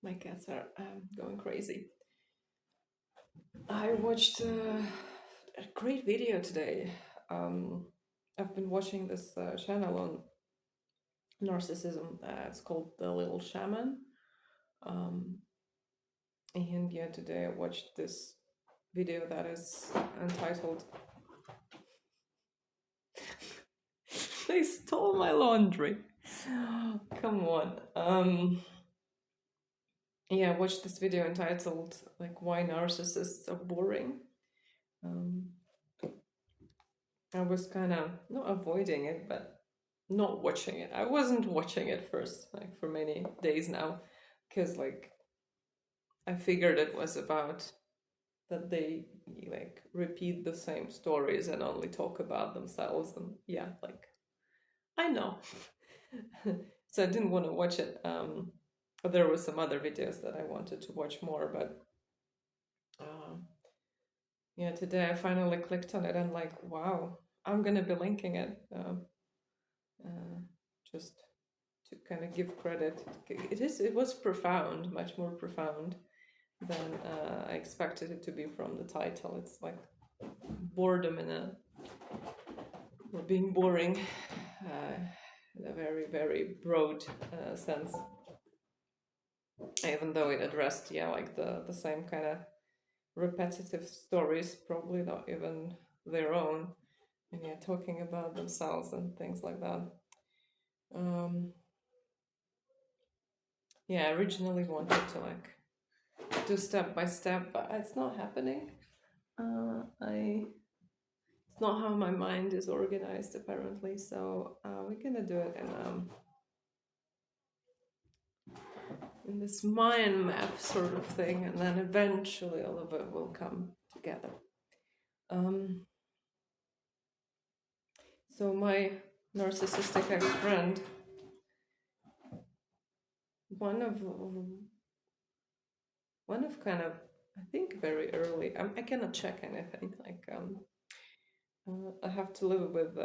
My cats are going crazy. I watched a great video today. I've been watching this channel on narcissism. It's called The Little Shaman. Um, and yeah, today I watched this video that is entitled They Stole My Laundry. Come on. Yeah, I watched this video entitled like Why Narcissists Are Boring. I was kind of not avoiding it, but not watching it. I wasn't watching it first, like for many days now, because like I figured it was about that they like repeat the same stories and only talk about themselves, and yeah, like I know. So I didn't want to watch it. But there were some other videos that I wanted to watch more, but yeah, today I finally clicked on it and like, wow, I'm gonna be linking it. Just to kind of give credit. It was profound, much more profound than I expected it to be from the title. It's like boredom or being boring in a very, very broad sense. Even though it addressed, yeah, like the same kind of repetitive stories, probably not even their own, and yeah, talking about themselves and things like that. Yeah, I originally wanted to like do step by step, but it's not happening. I It's not how my mind is organized apparently. So we're gonna do it in this mind map sort of thing, and then eventually all of it will come together. Um, so my narcissistic ex-friend, one of kind of, I think very early. I cannot check anything. Like I have to live with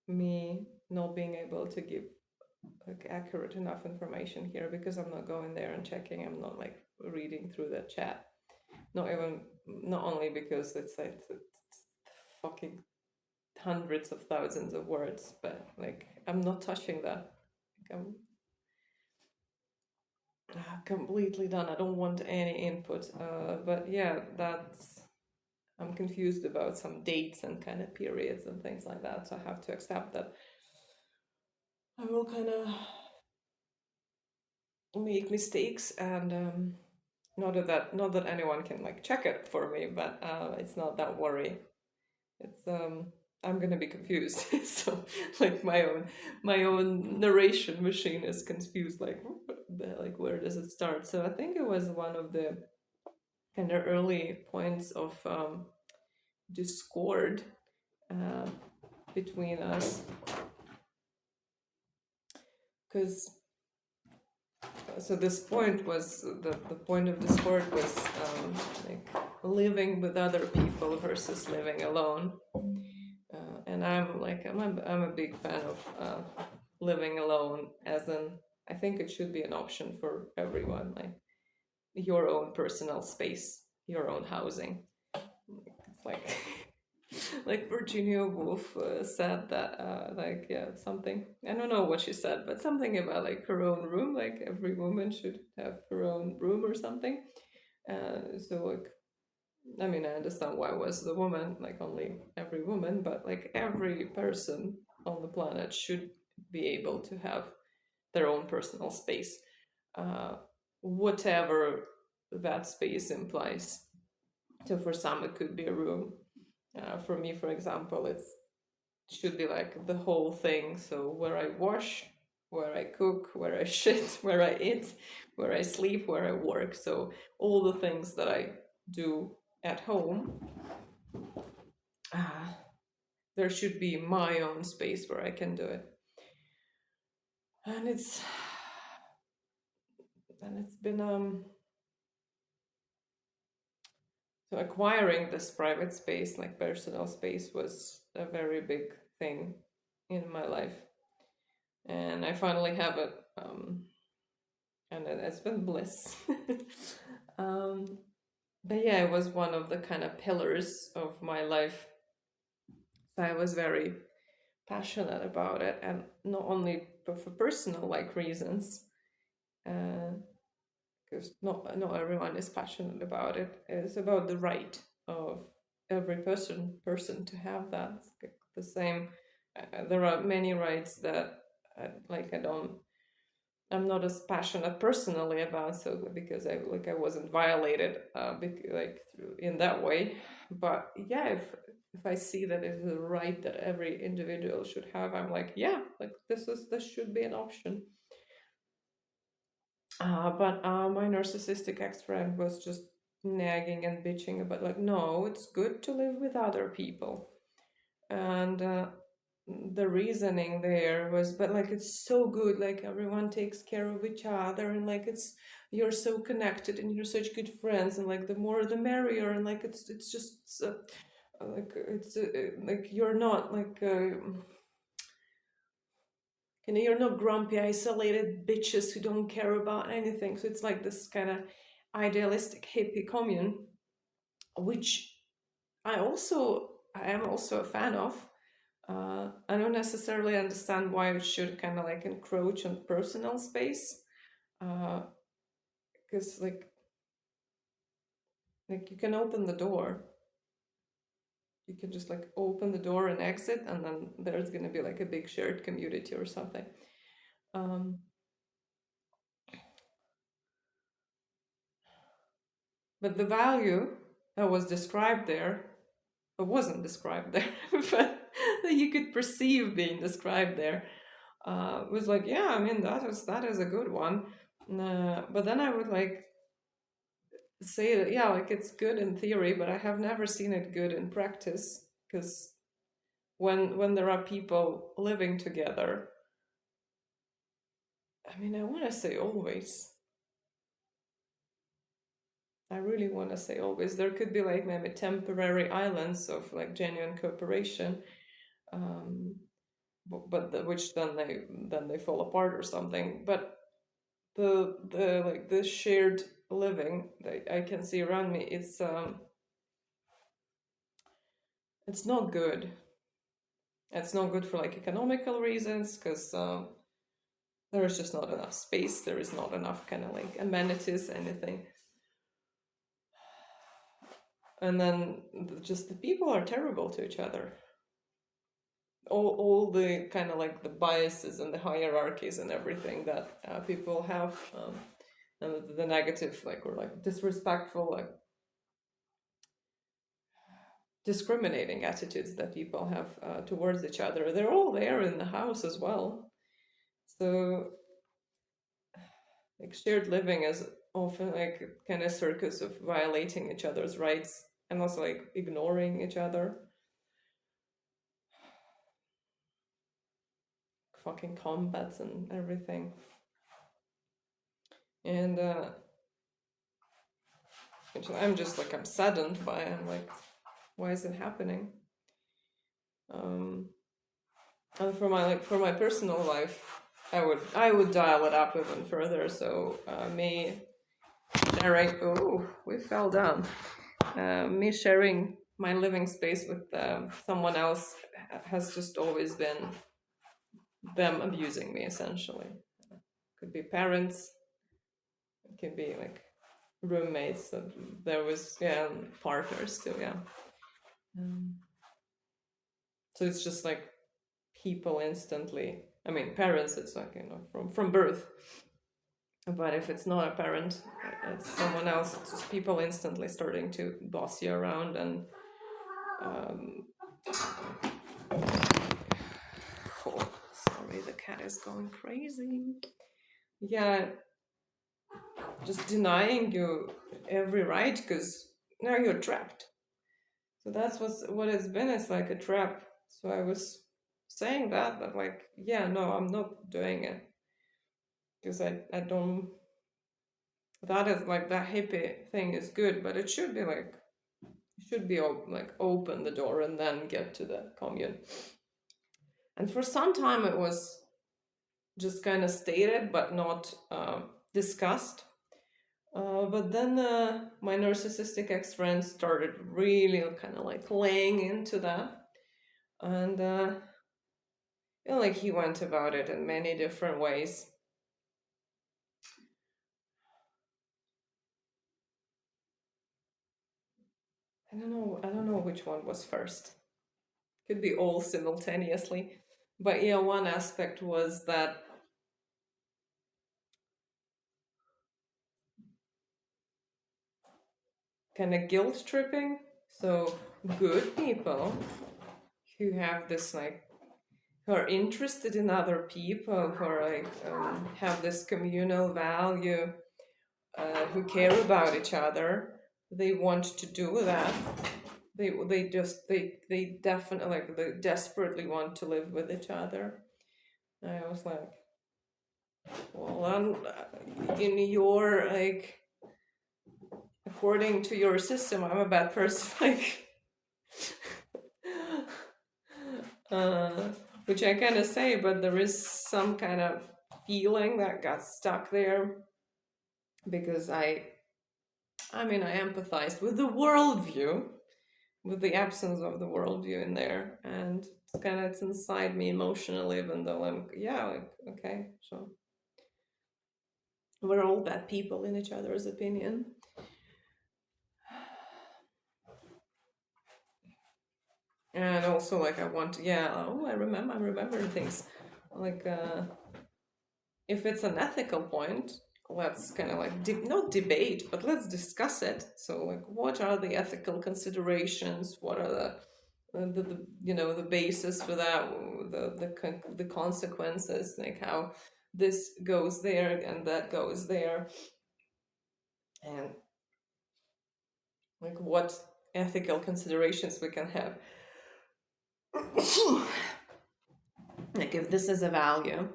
me not being able to give like accurate enough information here because I'm not going there and checking. I'm not like reading through the chat. Not only because it's fucking hundreds of thousands of words, but like I'm not touching that. Like, I'm completely done. I don't want any input. But yeah, that's I'm confused about some dates and kind of periods and things like that. So I have to accept that I will kind of make mistakes, and not that anyone can like check it for me, but it's not that worry. It's I'm gonna be confused. So like my own narration machine is confused, like where does it start? So I think it was one of the kind of early points of discord uh, between us, because so this point was the point of discord was like living with other people versus living alone. And I'm a big fan of living alone, as in I think it should be an option for everyone, like your own personal space, your own housing. It's like like Virginia Woolf said that like yeah, something, I don't know what she said, but something about like her own room, like every woman should have her own room or something. So like I mean, I understand why it was the woman, like only every woman, but like every person on the planet should be able to have their own personal space, uh, whatever that space implies. So for some, it could be a room. For me, for example, it should be like the whole thing. So where I wash, where I cook, where I shit, where I eat, where I sleep, where I work. So all the things that I do at home, uh, there should be my own space where I can do it. And it's been so acquiring this private space, like personal space, was a very big thing in my life, and I finally have it. and it's been bliss. um, but yeah, it was one of the kind of pillars of my life. So I was very passionate about it, and not only for personal like reasons, because not everyone is passionate about it. It's about the right of every person to have that. It's the same. There are many rights that like I'm not as passionate personally about, so because I wasn't violated like through in that way. But yeah, if I see that it is a right that every individual should have, I'm like, yeah, like this should be an option. But my narcissistic ex-friend was just nagging and bitching about, like, no, it's good to live with other people. And the reasoning there was, but like, it's so good, like everyone takes care of each other, and like you're so connected and you're such good friends, and like the more the merrier, and like it's just like it's like you're not like you're not grumpy, isolated bitches who don't care about anything. So it's like this kind of idealistic hippie commune, which I am also a fan of. I don't necessarily understand why it should kind of like encroach on personal space, because like you can open the door. You can just like open the door and exit, and then there's gonna be like a big shared community or something. Um, but the value that was described there, but wasn't described there, but that you could perceive being described there, was like, yeah, I mean that is a good one. But then I would like say that, yeah, like it's good in theory, but I have never seen it good in practice, because when there are people living together, I mean, I want to say always. I really want to say always. There could be like maybe temporary islands of like genuine cooperation, um, which then they fall apart or something. But the like the shared living that I can see around me, it's not good. It's not good for like economical reasons, because there is just not enough space. There is not enough kind of like amenities, anything. And then just the people are terrible to each other. All the kind of like the biases and the hierarchies and everything that people have, and the negative like or like disrespectful, like discriminating attitudes that people have towards each other, they're all there in the house as well. So like shared living is often like a kind of circus of violating each other's rights, and also like ignoring each other, fucking combats and everything. And I'm just like, I'm saddened by it. I'm like, why is it happening? And for my personal life, I would dial it up even further. So me sharing, oh, we fell down. Me sharing my living space with someone else has just always been them abusing me, essentially. Could be parents, it could be like roommates. There was, yeah, partners too, yeah. So it's just like people instantly. I mean, parents, it's like, from birth. But if it's not a parent, it's someone else. It's just people instantly starting to boss you around, and um, oh, sorry, the cat is going crazy. Yeah, just denying you every right, because now you're trapped. So that's what it's been. It's like a trap. So I was saying that like, yeah, no, I'm not doing it, because I don't. That is like, that hippie thing is good, but it should be like, like open the door and then get to the commune. And for some time it was just kind of stated, but not discussed. But then my narcissistic ex-friend started really kind of like laying into that, and like he went about it in many different ways. I don't know which one was first. Could be all simultaneously. But yeah, one aspect was that kind of guilt tripping. So good people who have this like who are interested in other people, who are like have this communal value, who care about each other. They want to do that. They definitely like they desperately want to live with each other. And I was like, well, in your like according to your system, I'm a bad person. Like, uh, which I kind of say, but there is some kind of feeling that got stuck there because I mean, I empathized with the worldview, with the absence of the worldview in there, and it's inside me emotionally, even though I'm yeah, like okay, so we're all bad people in each other's opinion. And also like I want to, yeah, oh I'm remembering things like if it's an ethical point, let's kind of like not debate, but let's discuss it. So like what are the ethical considerations, what are the you know the basis for that, the consequences, like how this goes there and that goes there, and like what ethical considerations we can have. Like if this is a value,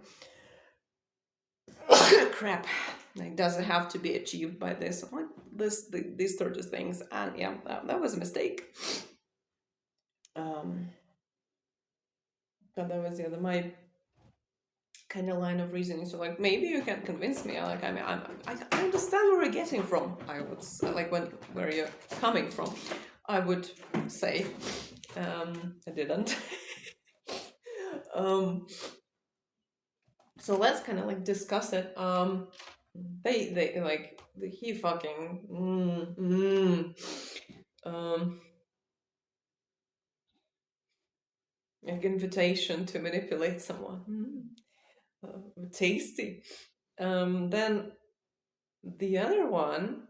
crap, like does it have to be achieved by this, like these sort of things. And yeah, that was a mistake. um but that was the other my kind of line of reasoning. So like maybe you can convince me, like I mean I understand where you're getting from, I would like where you're coming from, I would say. I didn't. um so let's kind of like discuss it. They like he fucking like invitation to manipulate someone. Tasty. Then the other one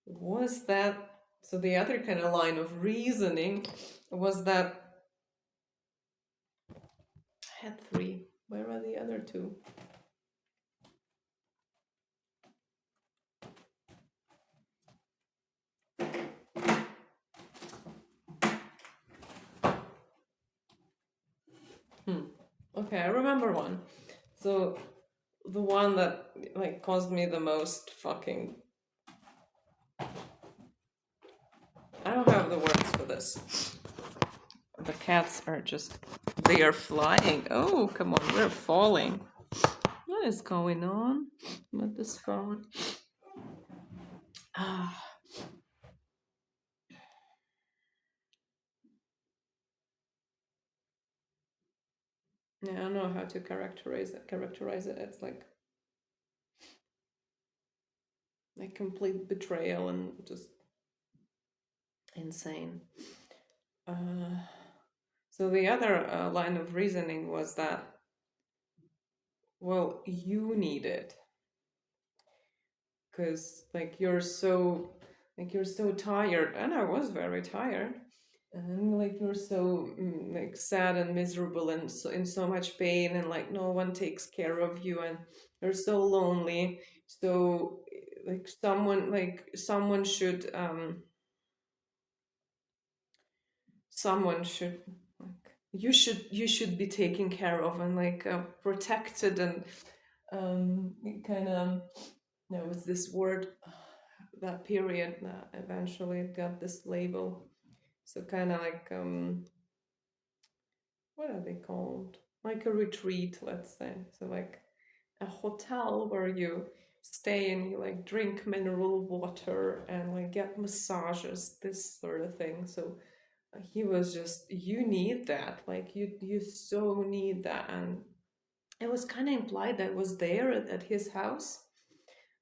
was that, so the other kind of line of reasoning was that I had three. Where are the other two? Okay, I remember one. So the one that like caused me the most fucking, I don't have the words for this. The cats are just, they are flying. Oh, come on, we're falling. What is going on with this phone? Ah, yeah, I don't know how to characterize it. It's like complete betrayal and just insane. So the other line of reasoning was that, well, you need it because like you're so tired, and I was very tired, and like you're so like sad and miserable and so in so much pain, and like no one takes care of you, and you're so lonely. So like someone should someone should like you should be taken care of and like protected and kind of, there was this word, that period that eventually got this label. So kind of like what are they called, like a retreat, let's say. So like a hotel where you stay and you like drink mineral water and like get massages, this sort of thing. So he was just, you need that, like you so need that. And it was kind of implied that I was there at his house.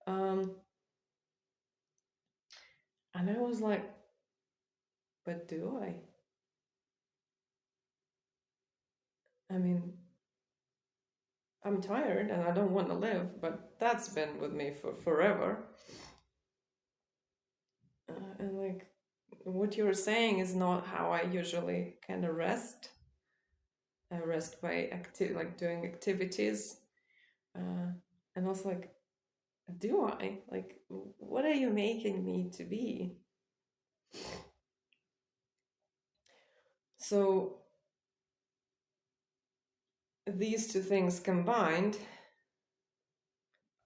um and I was like, but do I mean, I'm tired and I don't want to live, but that's been with me for forever. And like, what you're saying is not how I usually kind of rest. I rest by like doing activities. uh, and also like, do I like, what are you making me to be? So these two things combined,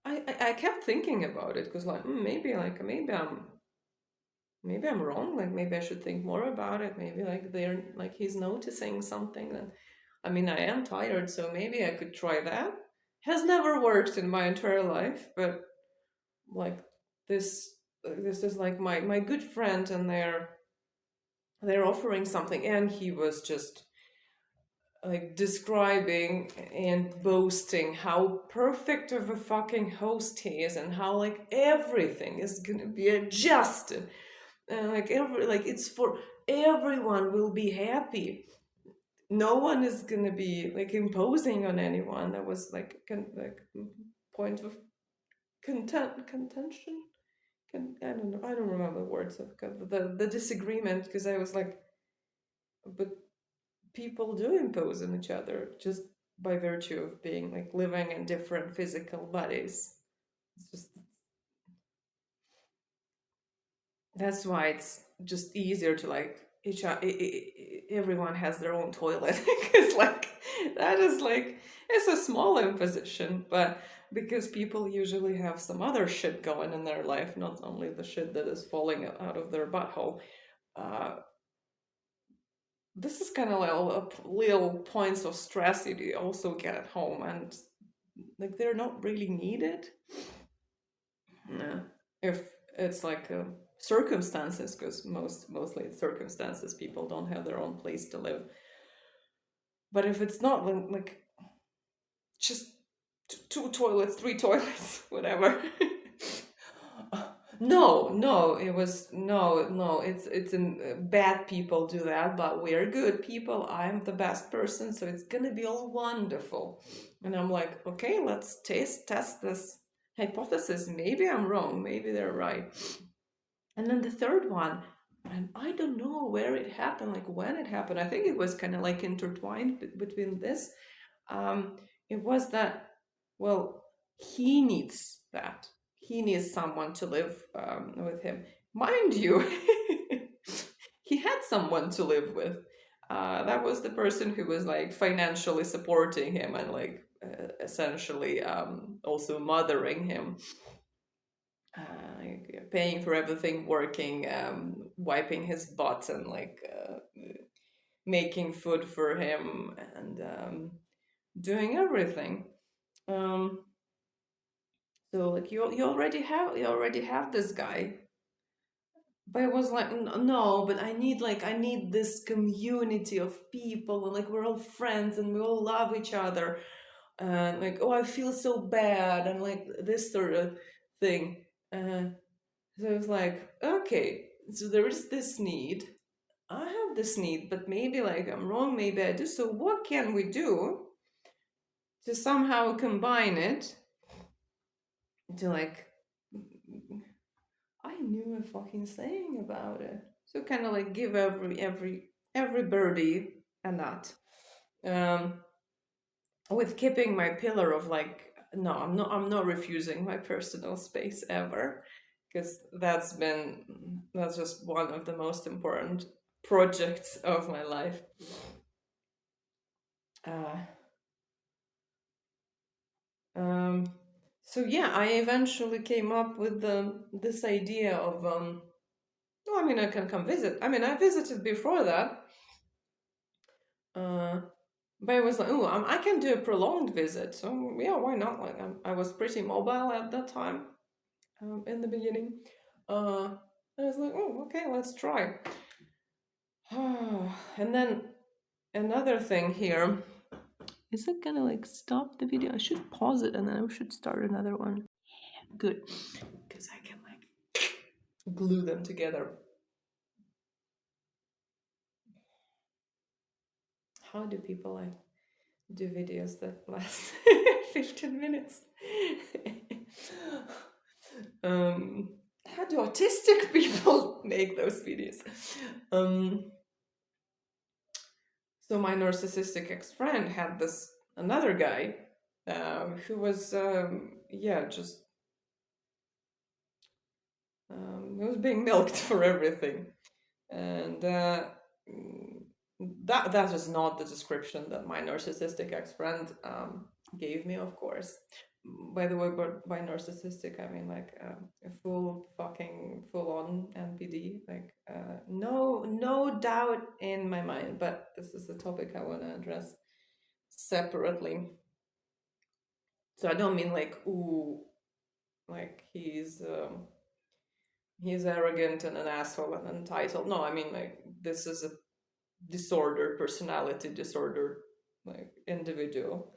I kept thinking about it, because like, maybe like, maybe I'm wrong, like maybe I should think more about it, maybe like they're like he's noticing something. And I mean, I am tired, so maybe I could try that. Has never worked in my entire life, but like, this is like my good friend, and they're offering something, and he was just like describing and boasting how perfect of a fucking host he is, and how like everything is gonna be adjusted, and like it's for everyone will be happy. No one is gonna be like imposing on anyone. That was like like point of contention. I don't know. I don't remember the words of the disagreement, because I was like, but people do impose on each other just by virtue of being like living in different physical bodies. It's just, that's why it's just easier to like everyone has their own toilet, because like, that is like, it's a small imposition, but because people usually have some other shit going in their life, not only the shit that is falling out of their butthole. uh, this is kind of like little points of stress you also get at home, and like they're not really needed. Yeah. If it's like circumstances, because mostly it's circumstances, people don't have their own place to live. But if it's not like just two toilets, three toilets, whatever. No, it was no. It's in bad people do that, but we're good people. I'm the best person, so it's gonna be all wonderful. And I'm like, okay, let's test this hypothesis. Maybe I'm wrong. Maybe they're right. And then the third one, and I don't know where it happened, like when it happened. I think it was kind of like intertwined between this. Um, it was that, well, he needs that. He needs someone to live with him. Mind you, he had someone to live with. That was the person who was like financially supporting him, and like essentially also mothering him, paying for everything, working, wiping his butt, and like making food for him, and doing everything. Um, so like you already have this guy. But I was like, no, but I need this community of people, and like we're all friends and we all love each other, and like, oh, I feel so bad, and like this sort of thing. So I was like, okay, so there is this need. I have this need, but maybe like I'm wrong, maybe I do. So what can we do to somehow combine it to like, I knew a fucking saying about it. So kind of like give every birdie a nut. Um, with keeping my pillar of like, no, I'm not refusing my personal space ever, because that's just one of the most important projects of my life. Uh, um, so yeah, I eventually came up with this idea of oh, I mean, I can come visit. I mean, I visited before that. Uh, But I was like, oh, I can do a prolonged visit. So yeah, why not? Like I was pretty mobile at that time, in the beginning. I was like, oh, okay, let's try. And then another thing here. Is it gonna like stop the video? I should pause it and then I should start another one. Good, because I can like glue them together. How do people like do videos that last 15 minutes? How do autistic people make those videos? So my narcissistic ex-friend had this another guy, who was yeah, just he was being milked for everything, and that is not the description that my narcissistic ex-friend gave me, of course. By the way, but by narcissistic I mean like a full on NPD, like no doubt in my mind, but this is a topic I want to address separately. So I don't mean like, ooh, like he's arrogant and an asshole and entitled. No, I mean like this is a disorder, personality disorder, like individual,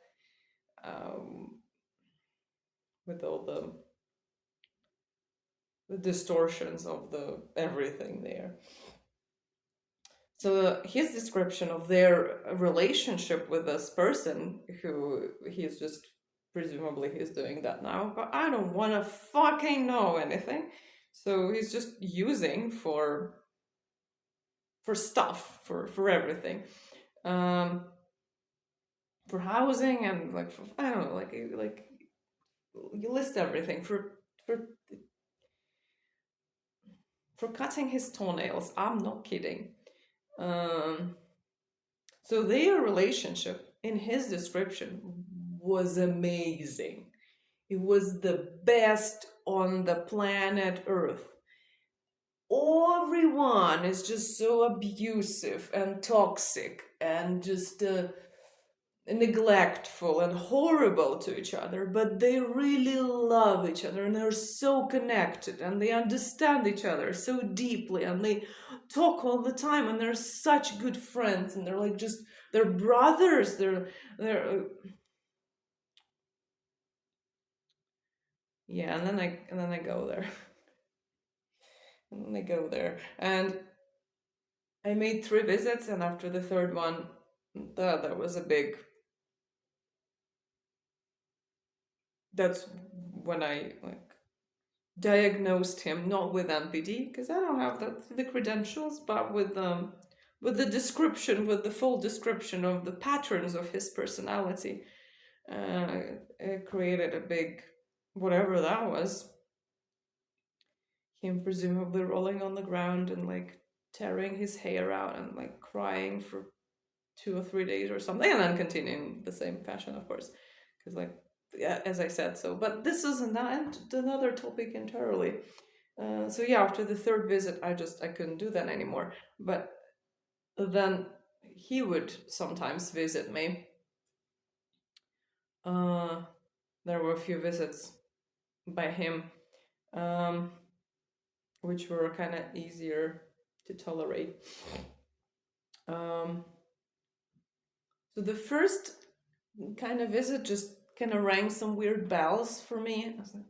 um, with all the distortions of the everything there. So his description of their relationship with this person, who he's just presumably he's doing that now, but I don't want to fucking know anything. So he's just using for stuff, for everything, um, for housing and like for, I don't know, like you list everything for for cutting his toenails. I'm not kidding. Um, so their relationship, in his description, was amazing. It was the best on the planet Earth. Everyone is just so abusive and toxic and just neglectful and horrible to each other, but they really love each other and they're so connected and they understand each other so deeply and they talk all the time and they're such good friends and they're like just they're brothers. They're yeah, and then I go there. And then I go there and I made 3 visits, and after the third one, that was a big. That's when I like diagnosed him not with NPD because I don't have the credentials, but with the description, with the full description of the patterns of his personality. It created a big whatever that was. Him presumably rolling on the ground and like tearing his hair out and like crying for 2 or 3 days or something, and then continuing the same fashion, of course, because like yeah, as I said. So but this is another topic entirely. So yeah, after the third visit I couldn't do that anymore, but then he would sometimes visit me. uh, there were a few visits by him, um, which were kind of easier to tolerate. um, so the first kind of visit just kind of rang some weird bells for me. I was like,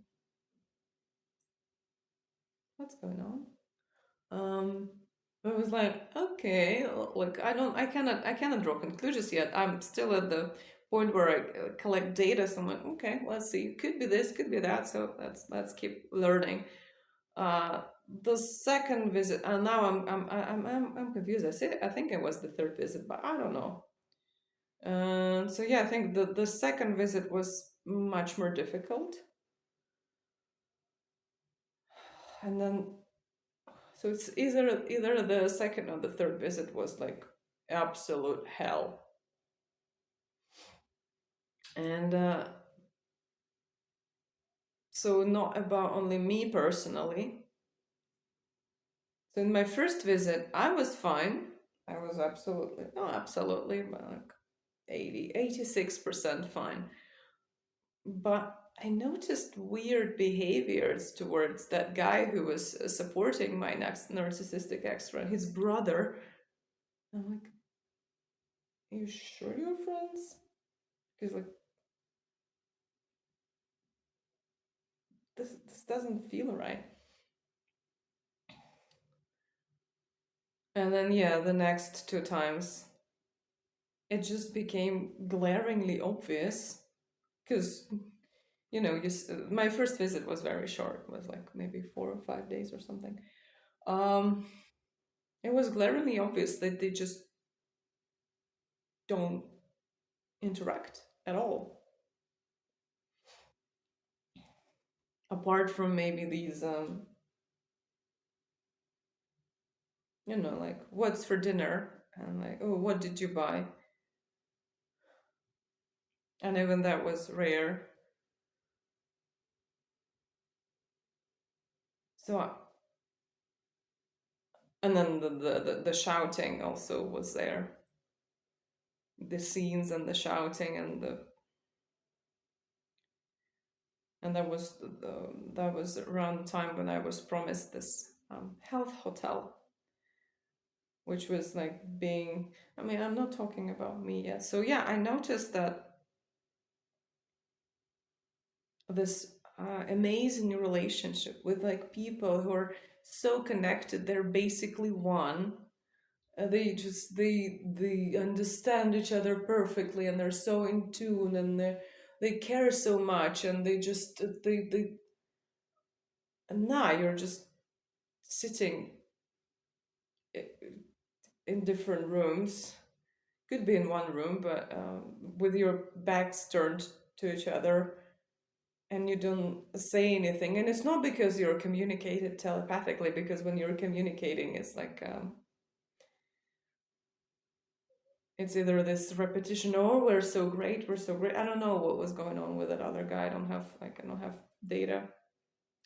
what's going on? I was like, okay, like I cannot draw conclusions yet. I'm still at the point where I collect data. So I'm like, okay, let's see. Could be this, could be that. So let's keep learning. Uh, the second visit, and now I'm confused. I think it was the third visit, but I don't know. So yeah, I think the second visit was much more difficult, and then so it's either the second or the third visit was like absolute hell. And so not about only me personally. So in my first visit, I was fine. I was absolutely, no, absolutely, but like 86% fine. But I noticed weird behaviors towards that guy who was supporting my next narcissistic ex friend, his brother. I'm like, are you sure you're friends? Because like this doesn't feel right. And then yeah, the next two times it just became glaringly obvious because my first visit was very short, it was like maybe 4 or 5 days or something. um it was glaringly obvious that they just don't interact at all, apart from maybe these like what's for dinner, and like, oh, what did you buy, and even that was rare. So and then the shouting also was there, the scenes and the shouting and that was around the time when I was promised this health hotel, which was like being. I mean, I'm not talking about me yet. So yeah, I noticed that this amazing relationship with like people who are so connected, they're basically one. They understand each other perfectly, and they're so in tune, and they care so much, and they just they and now you're just sitting in different rooms, could be in one room, but with your backs turned to each other, and you don't say anything. And it's not because you're communicated telepathically, because when you're communicating, it's like it's either this repetition, oh, we're so great, we're so great. I don't know what was going on with that other guy. I don't have data,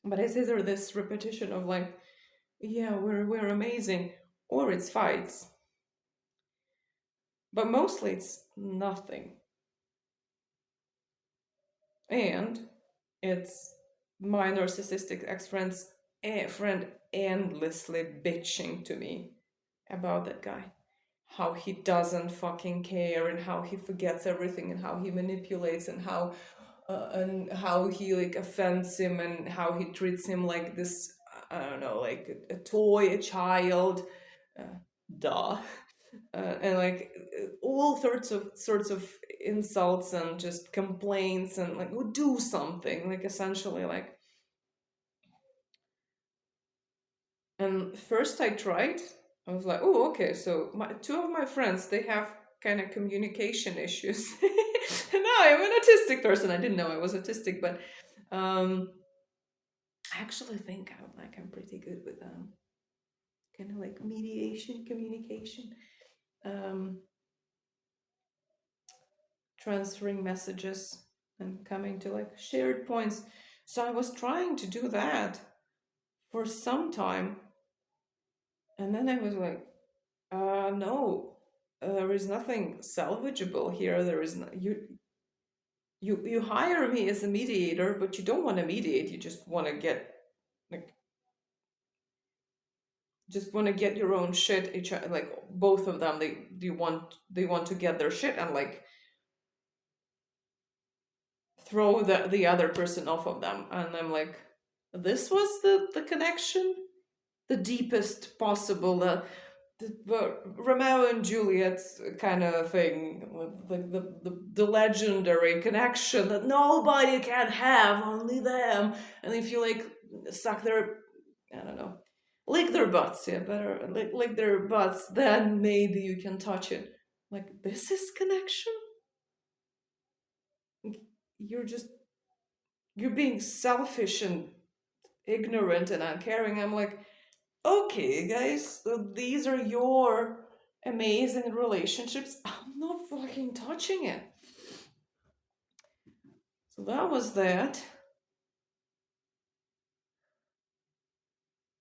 but it's either this repetition of like, yeah, we're amazing, or it's fights, but mostly it's nothing. And it's my narcissistic ex-friend's friend endlessly bitching to me about that guy, how he doesn't fucking care, and how he forgets everything, and how he manipulates, and how he like offends him, and how he treats him like this, I don't know, like a toy, a child. uh, Duh. And like all sorts of insults and just complaints, and like, would do something, like essentially like. And first I tried, I was like, oh, okay, so two of my friends, they have kind of communication issues. And now I'm an autistic person. I didn't know I was autistic, but I actually think I'm pretty good with kind of like mediation, communication, um, transferring messages and coming to like shared points. So I was trying to do that for some time, and then I was like, no, there is nothing salvageable here. There is no, you hire me as a mediator, but you don't want to mediate. You just want to get like your own shit. Like both of them, they want to get their shit and like throw the other person off of them. And I'm like, this was the connection, the deepest possible, the Romeo and Juliet kind of thing, like the legendary connection that nobody can have, only them. And if you like suck their, I don't know, lick their butts, yeah, better lick their butts, then maybe you can touch it. Like, this is connection. You're just you're being selfish and ignorant and uncaring. I'm like, okay, guys, so these are your amazing relationships. I'm not fucking touching it. So that was that.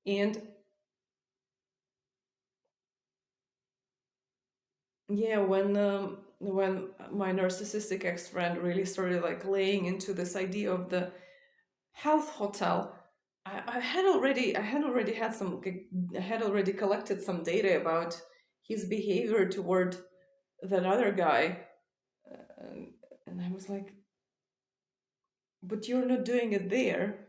And yeah, when when my narcissistic ex-friend really started like laying into this idea of the health hotel, I had already collected some data about his behavior toward that other guy, and, and I was like, but you're not doing it there.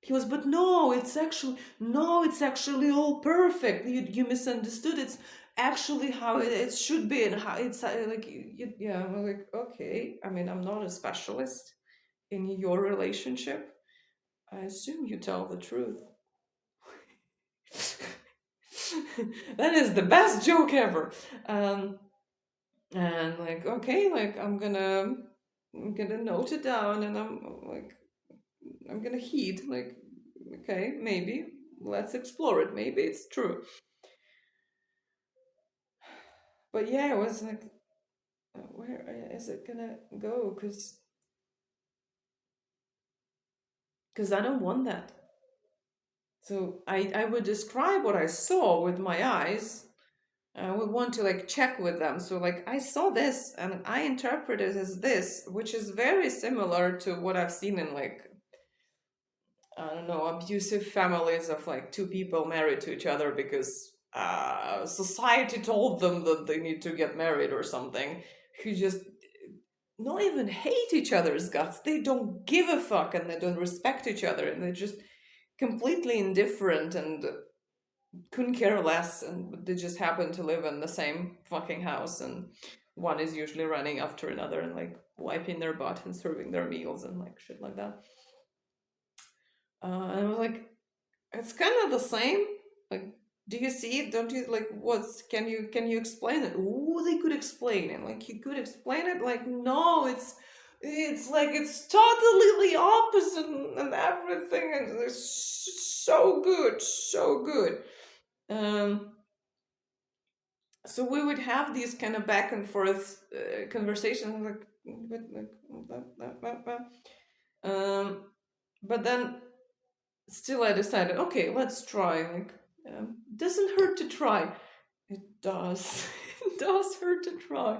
He was, but no, it's actually all perfect. You misunderstood. It's actually how it should be, and how it's like yeah. I'm like, okay. I mean, I'm not a specialist in your relationship. I assume you tell the truth. That is the best joke ever. Um, and like, okay, like I'm gonna note it down, and I'm gonna heed. Like, okay, maybe let's explore it. Maybe it's true. But yeah, it was like, where is it gonna go? Because I don't want that. So I would describe what I saw with my eyes. I would want to like check with them. So like I saw this and I interpret it as this, which is very similar to what I've seen in like, I don't know, abusive families of like two people married to each other because society told them that they need to get married or something. Who just not even hate each other's guts. They don't give a fuck and they don't respect each other and they're just completely indifferent and couldn't care less, and they just happen to live in the same fucking house, and one is usually running after another and like wiping their butt and serving their meals and like shit like that. And I was like, it's kind of the same. Like, do you see it? Don't you like? What's can you explain it? Oh, they could explain it. Like you could explain it. Like no, it's like it's totally the opposite and everything, and it's so good, so good. Um, so we would have these kind of back and forth conversations, like, um, but then still I decided, okay, let's try. Like, doesn't hurt to try. It does. It does hurt to try.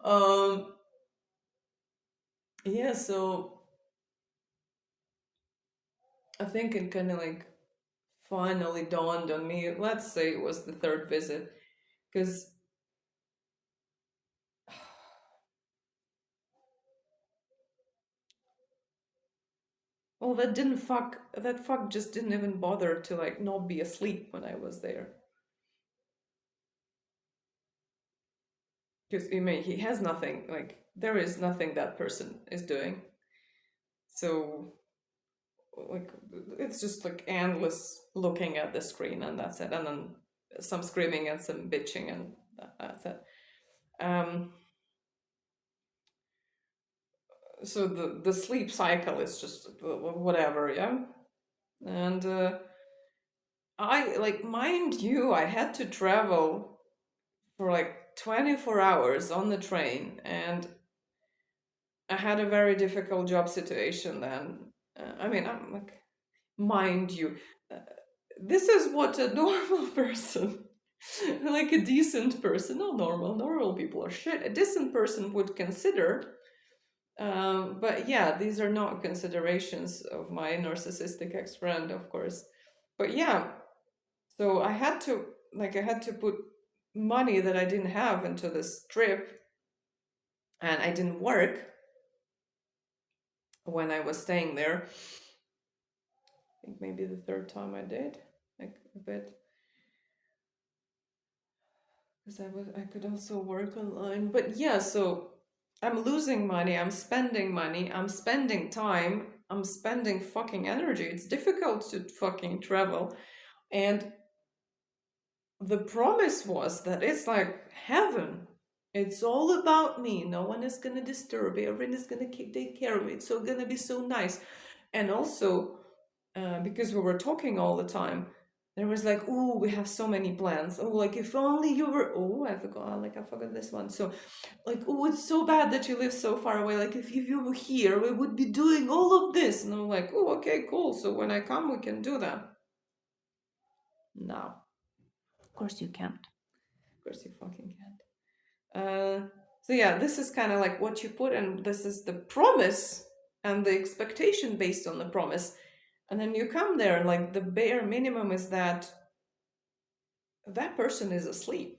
Um, yeah. So I think it kind of like finally dawned on me. Let's say it was the third visit, because well, that fuck just didn't even bother to like not be asleep when I was there. Because I mean, he has nothing, like there is nothing that person is doing. So like it's just like endless looking at the screen and that's it, and then some screaming and some bitching and that's it. Um, so the sleep cycle is just whatever, yeah. And I like, mind you, I had to travel for like 24 hours on the train, and I had a very difficult job situation then. I mean, I'm like, mind you, uh, this is what a normal person, like a decent person, not normal people are shit, a decent person would consider. But yeah, these are not considerations of my narcissistic ex-friend, of course. But yeah, so I had to put money that I didn't have into this trip, and I didn't work when I was staying there. I think maybe the third time I did, like a bit, because I could also work online. But yeah, so I'm losing money, I'm spending money, I'm spending time, I'm spending fucking energy. It's difficult to fucking travel. And the promise was that it's like heaven. It's all about me. No one is gonna disturb me. Everyone is gonna take care of me. It's so gonna be so nice. And also, because we were talking all the time, there was like, oh, we have so many plans. Oh, like if only you were. Oh, I forgot this one. So, like, oh, it's so bad that you live so far away. Like, if you were here, we would be doing all of this. And I'm like, oh, okay, cool. So when I come, we can do that. No, of course you can't. Of course you fucking can't. So yeah, this is kind of like what you put, and this is the promise and the expectation based on the promise. And then you come there, and like the bare minimum is that that person is asleep.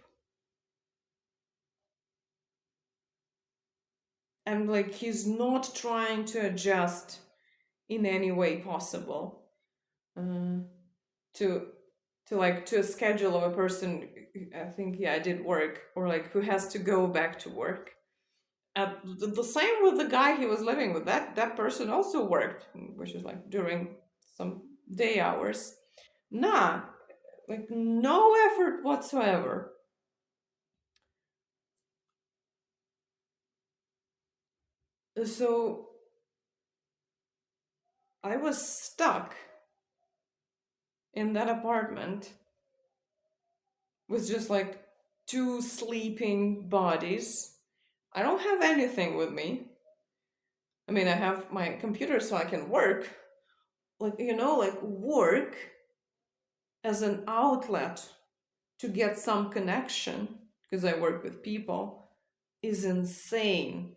And like he's not trying to adjust in any way possible uh, to to a schedule of a person. I think, yeah, I did work, or like who has to go back to work. The same with the guy he was living with. That person also worked, which is like during some day hours. Nah, like no effort whatsoever. So I was stuck in that apartment with just like two sleeping bodies. I don't have anything with me. I mean, I have my computer so I can work. Like, like work as an outlet to get some connection, because I work with people, is insane.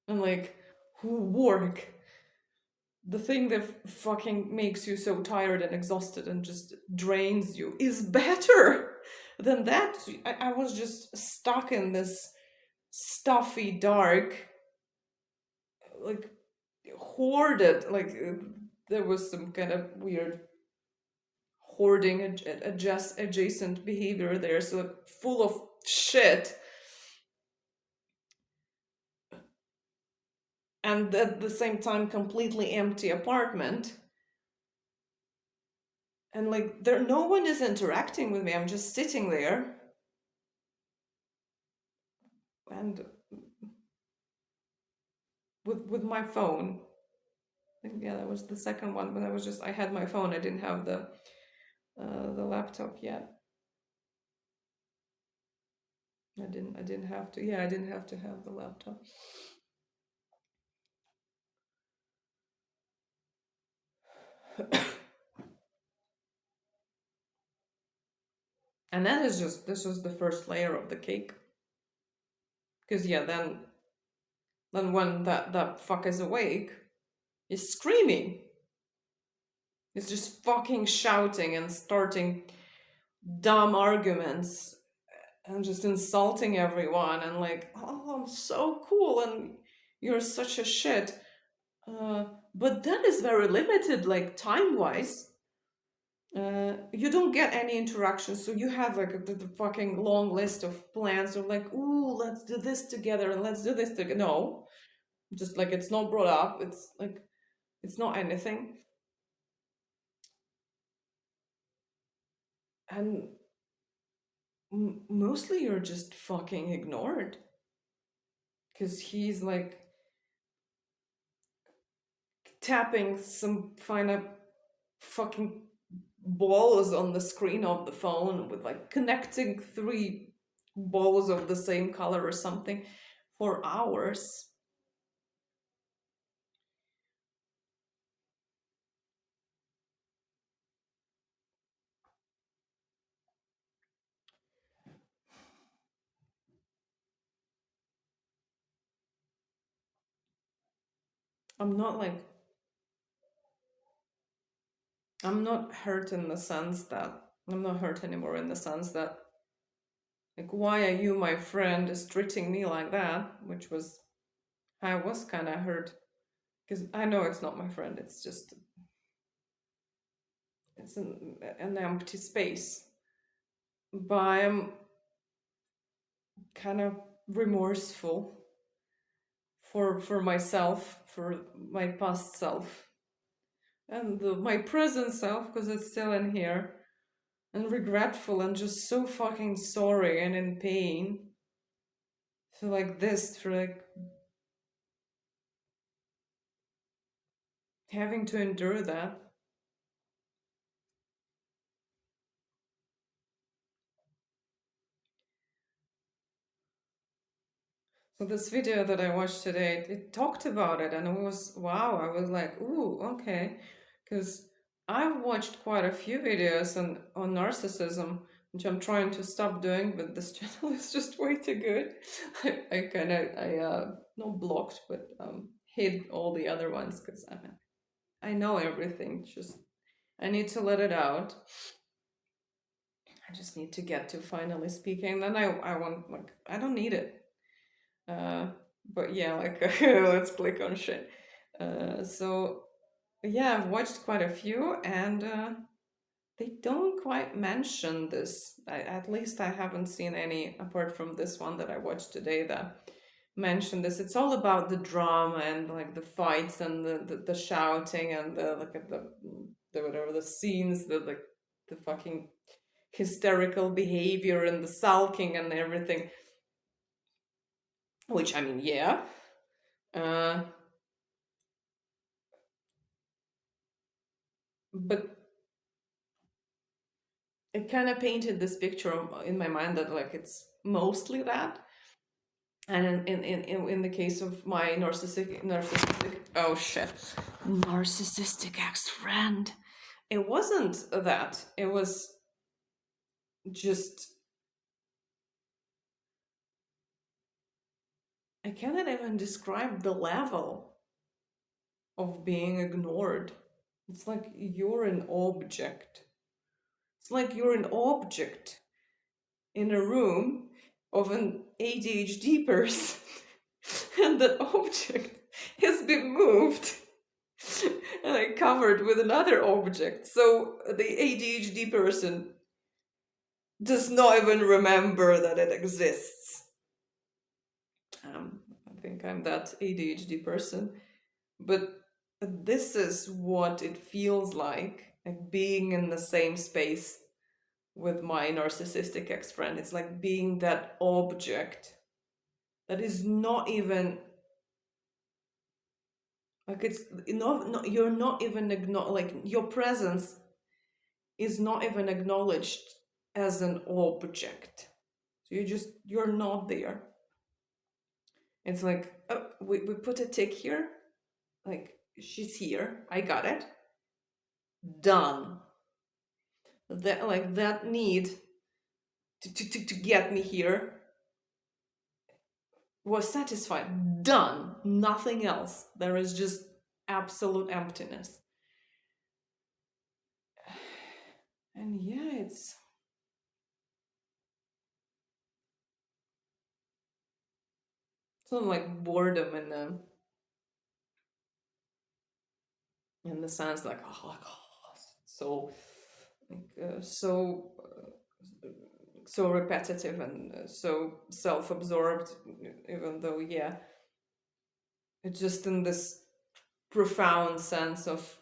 And like, who work, the thing that fucking makes you so tired and exhausted and just drains you, is better than that. I was just stuck in this stuffy, dark, like hoarded, like there was some kind of weird hoarding adjacent behavior there, so like, full of shit, and at the same time completely empty apartment. And like there, no one is interacting with me. I'm just sitting there, and with my phone. Yeah, that was the second one, but I had my phone. I didn't have the laptop yet. I didn't have to. Yeah, I didn't have to have the laptop. And that is just this was the first layer of the cake. Because yeah, then when that fuck is awake, he's screaming. He's just fucking shouting and starting dumb arguments and just insulting everyone, and like, oh, I'm so cool and you're such a shit. Uh, but that is very limited, like time wise. You don't get any interaction, so you have like the fucking long list of plans of like, ooh, let's do this together and let's do this together. No, just like it's not brought up. It's like it's not anything, and mostly you're just fucking ignored because he's like tapping some final fucking balls on the screen of the phone with like connecting three balls of the same color or something for hours. I'm not like I'm not hurt in the sense that I'm not hurt anymore in the sense that like, why are you, my friend, is treating me like that? Which was, I was kind of hurt because I know it's not my friend. It's just it's an empty space. But I'm kind of remorseful for myself, for my past self, and my present self because it's still in here, and regretful and just so fucking sorry and in pain. So like this, for like having to endure that. So this video that I watched today, it talked about it, and it was wow. I was like, ooh, okay, because I've watched quite a few videos on narcissism, which I'm trying to stop doing, but this channel is just way too good. I kind of not blocked, but hid all the other ones because I know everything. Just I need to let it out. I just need to get to finally speaking. Then I want, like, I don't need it. Uh, but yeah, like let's click on shit. So yeah, I've watched quite a few, and they don't quite mention this. At least I haven't seen any apart from this one that I watched today that mention this. It's all about the drama and like the fights and the shouting and the like the whatever the scenes, the like the fucking hysterical behavior and the sulking and everything. Which I mean, yeah. Uh, but it kind of painted this picture in my mind that like it's mostly that. And in the case of my narcissistic oh shit narcissistic ex-friend, it wasn't that. It was just, I cannot even describe the level of being ignored. It's like you're an object. It's like you're an object in a room of an ADHD person, and that object has been moved and like covered with another object. So the ADHD person does not even remember that it exists. I think I'm that ADHD person, but this is what it feels like being in the same space with my narcissistic ex-friend. It's like being that object that is not even like, it's not you're not even like your presence is not even acknowledged as an object. So you're not there. It's like, oh, we put a tick here, like she's here, I got it, done. That like that need to get me here was satisfied, done, nothing else. There is just absolute emptiness. And yeah, it's sort of like boredom in the sense like, so like so repetitive and so self-absorbed, even though yeah, it's just in this profound sense of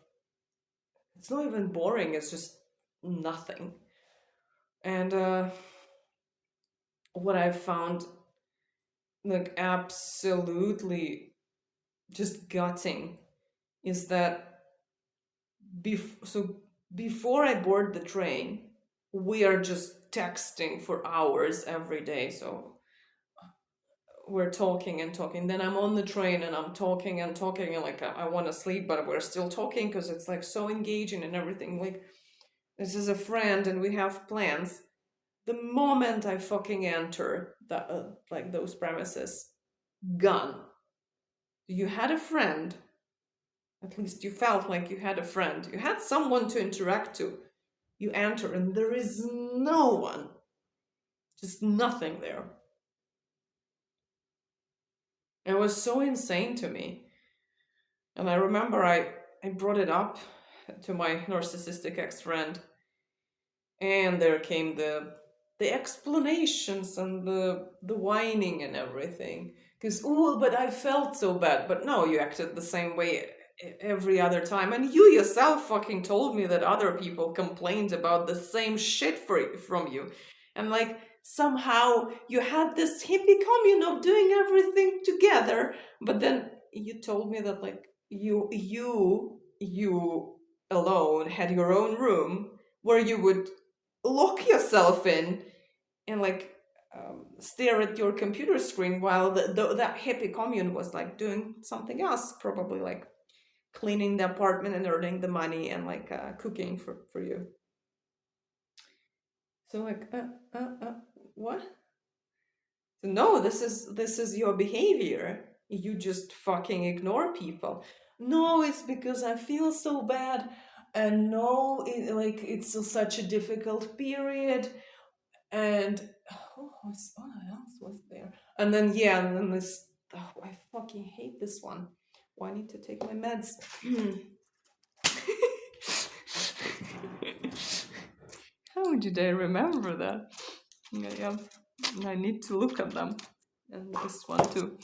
it's not even boring, it's just nothing. And what I've found like absolutely just gutting is that so before I board the train, we are just texting for hours every day. So we're talking and talking. Then I'm on the train and I'm talking and talking, and like I want to sleep, but we're still talking because it's like so engaging and everything. Like this is a friend and we have plans. The moment I fucking enter that like those premises, gone. You had a friend. At least you felt like you had a friend. You had someone to interact to. You enter and there is no one. Just nothing there. It was so insane to me. And I remember I brought it up to my narcissistic ex-friend, and there came the explanations and the whining and everything. Because, oh, but I felt so bad. But no, you acted the same way every other time. And you yourself fucking told me that other people complained about the same shit from you. And like, somehow you had this hippie commune of doing everything together. But then you told me that like you alone had your own room where you would lock yourself in and like stare at your computer screen while that hippie commune was like doing something else, probably like cleaning the apartment and earning the money and like cooking for you. So like, what? No, this is your behavior. You just fucking ignore people. No, it's because I feel so bad, and no, like it's such a difficult period, and what else was there? And then yeah, and then this. Oh, I fucking hate this one. Oh, I need to take my meds. How did I remember that? Yeah, I need to look at them, and this one too.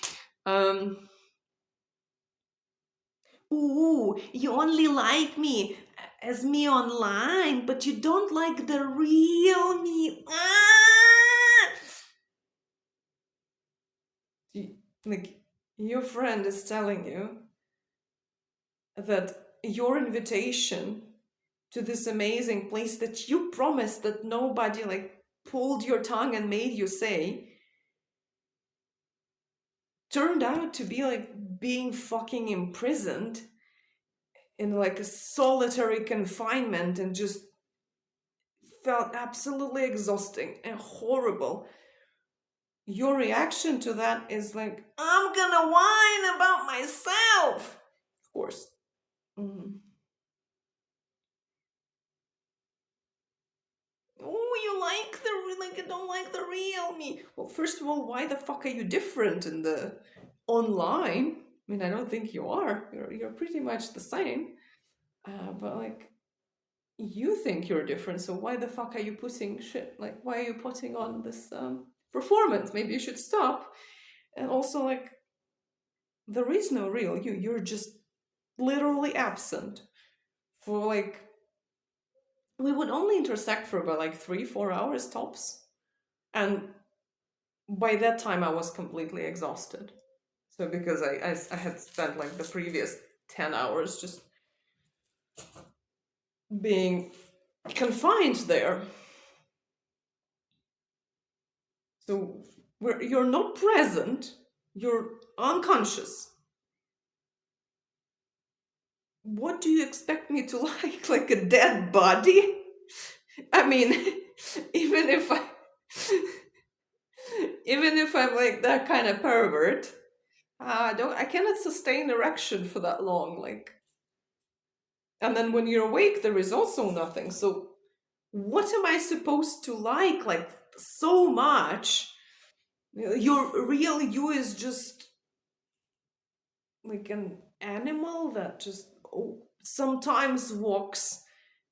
Ooh, you only like me as me online, but you don't like the real me. Ah! Like, your friend is telling you that your invitation to this amazing place that you promised that nobody like pulled your tongue and made you say turned out to be like being fucking imprisoned in like a solitary confinement, and just felt absolutely exhausting and horrible. Your reaction to that is like, I'm gonna whine about myself. Of course. Mm. Oh, you like like I don't like the real me. Well, first of all, why the fuck are you different in the online? I mean, I don't think you are. You're pretty much the same. But like, you think you're different, so why the fuck are you putting shit? Like, why are you putting on this performance? Maybe you should stop. And also, like, there is no real you. You're just literally absent for like, we would only intersect for about like 3-4 hours tops, and by that time I was completely exhausted. So because I had spent like the previous 10 hours just being confined there. So you're not present, you're unconscious. What do you expect me to like a dead body? I mean, even if I even if I'm like that kind of pervert, I cannot sustain erection for that long. Like, and then when you're awake, there is also nothing. So, what am I supposed to like so much? Your real you is just like an animal that just sometimes walks,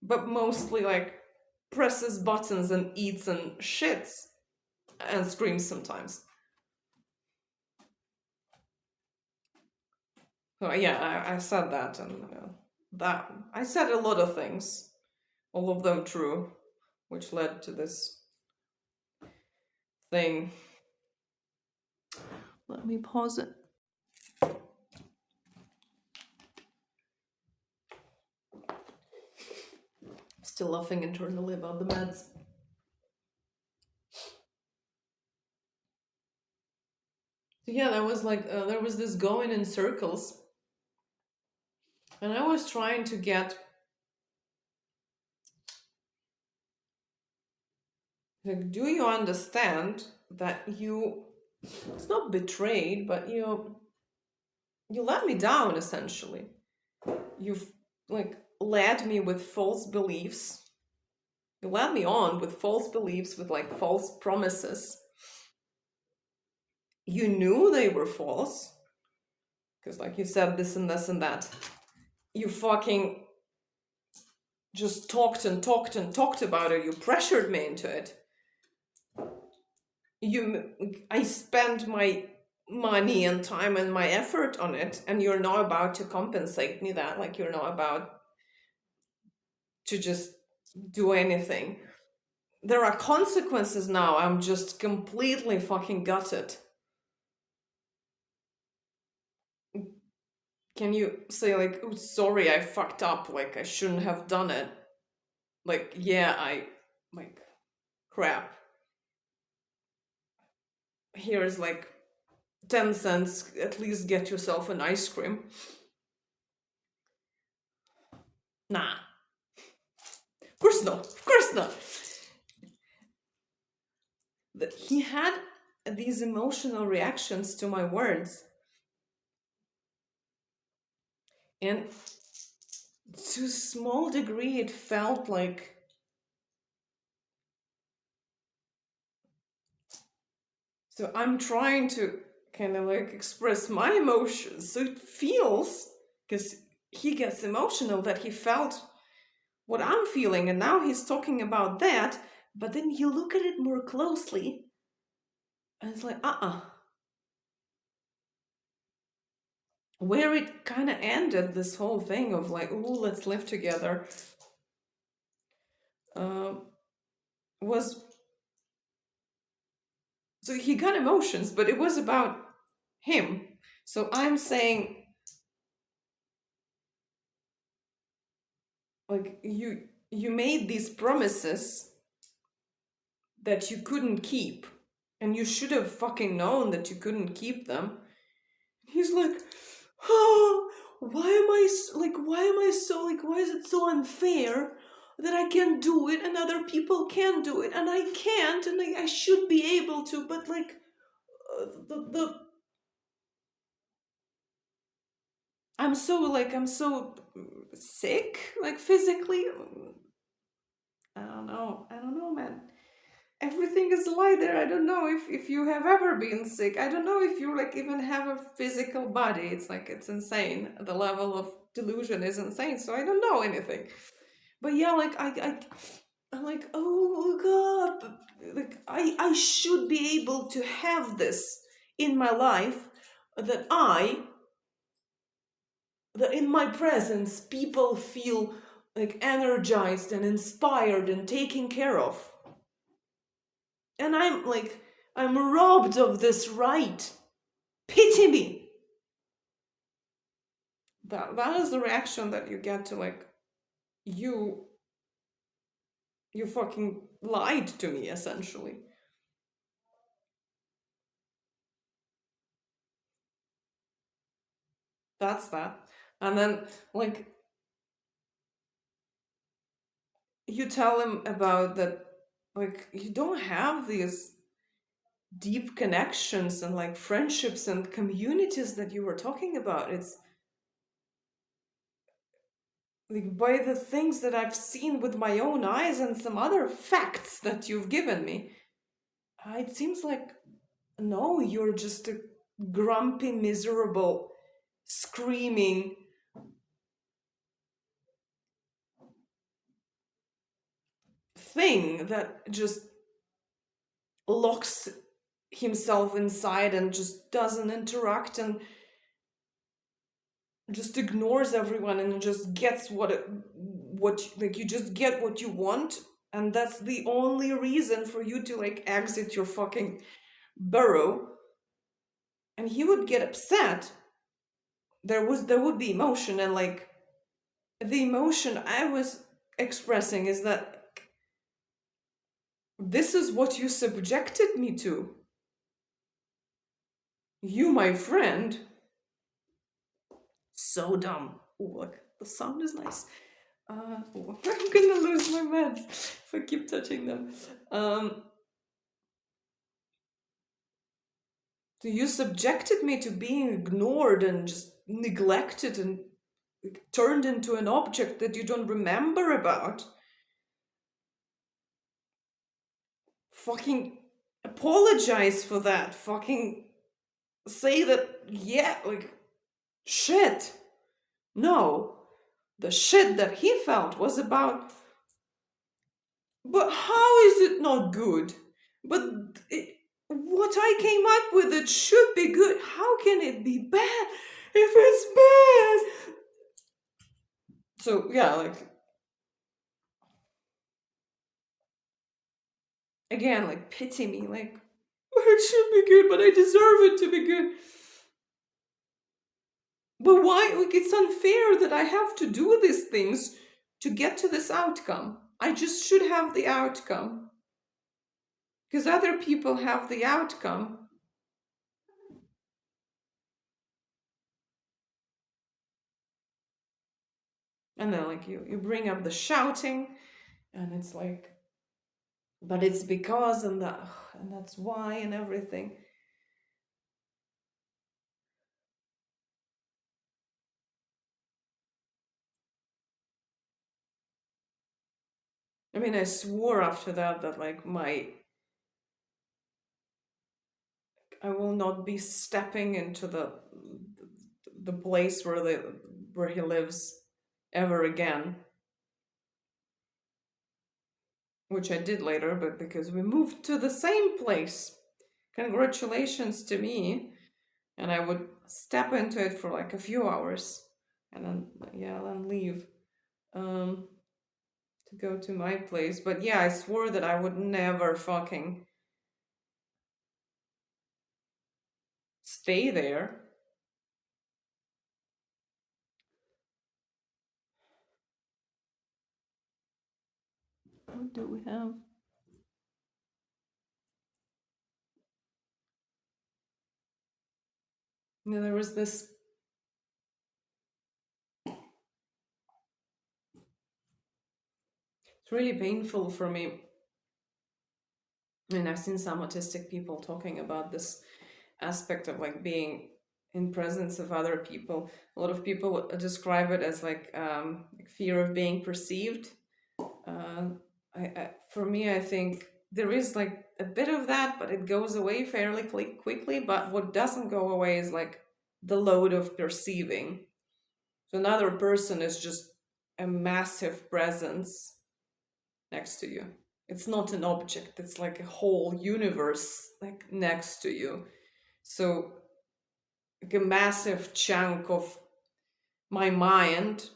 but mostly like presses buttons and eats and shits and screams sometimes. So yeah, I said that, and that I said a lot of things, all of them true, which led to this thing. Let me pause it. Still laughing internally about the meds. So yeah, there was like there was this going in circles, and I was trying to get like, do you understand that you? It's not betrayed, but you let me down essentially. You've like led me with false beliefs. You led me on with false beliefs, with like false promises. You knew they were false because like you said this and this and that. You fucking just talked and talked and talked about it. You pressured me into it. I spent my money and time and my effort on it, and you're not about to compensate me that. Like, you're not about to just do anything. There are consequences now. I'm just completely fucking gutted. Can you say like, oh, sorry, I fucked up, like I shouldn't have done it? Like, yeah, I like crap. Here's like 10 cents, at least get yourself an ice cream. Nah. Of course not. Of course not. had these emotional reactions to my words. And to a small degree, it felt like, so I'm trying to kind of like express my emotions. So it feels, because he gets emotional, that he felt what I'm feeling, and now he's talking about that. But then you look at it more closely, and it's like, where it kind of ended, this whole thing of like, oh, let's live together, uh, was, so he got emotions, but it was about him. So I'm saying, like, you made these promises that you couldn't keep, and you should have fucking known that you couldn't keep them. He's like, oh, why am I so, like, why is it so unfair that I can do it and other people can do it and I can't, and I should be able to, but like, the I'm so sick, like physically. I don't know, man. Everything is a lie there. I don't know if you have ever been sick. I don't know if you like even have a physical body. It's like, it's insane. The level of delusion is insane. So I don't know anything. But yeah, like I'm like, oh God, like I should be able to have this in my life, that in my presence people feel like energized and inspired and taken care of. And I'm like, I'm robbed of this right. Pity me. That is the reaction that you get to, like, you fucking lied to me, essentially. That's that. And then, like, you tell him about that, like, you don't have these deep connections and like friendships and communities that you were talking about. It's like, by the things that I've seen with my own eyes and some other facts that you've given me, it seems like, no, you're just a grumpy, miserable, screaming thing that just locks himself inside and just doesn't interact and just ignores everyone and just gets like, you just get what you want, and that's the only reason for you to like exit your fucking burrow. And he would get upset. There would be emotion, and like, the emotion I was expressing is that this is what you subjected me to. You, my friend. So dumb. Ooh, look, the sound is nice. Ooh, I'm gonna lose my meds if I keep touching them. So you subjected me to being ignored and just neglected and turned into an object that you don't remember about. Fucking apologize for that. Fucking say that, yeah, like, shit. No. The shit that he felt was about, but how is it not good? But what I came up with, it should be good. How can it be bad if it's bad? So, yeah, like, again, like, pity me. Like, it should be good, but I deserve it to be good. But why? Like, it's unfair that I have to do these things to get to this outcome. I just should have the outcome. Because other people have the outcome. And then, like, you bring up the shouting, and it's like, but it's because and that's why and everything. I mean, I swore after that that like my I will not be stepping into the place where he lives ever again, which I did later, but because we moved to the same place. Congratulations to me. And I would step into it for like a few hours and then, yeah, then leave um, to go to my place. But yeah, I swore that I would never fucking stay there. What do we have? Yeah, there was this. It's really painful for me. And I've seen some autistic people talking about this aspect of like being in presence of other people. A lot of people describe it as like fear of being perceived. Uh, for me, I think there is like a bit of that, but it goes away fairly quickly. But what doesn't go away is like the load of perceiving. So another person is just a massive presence next to you. It's not an object, it's like a whole universe like next to you. So like a massive chunk of my mind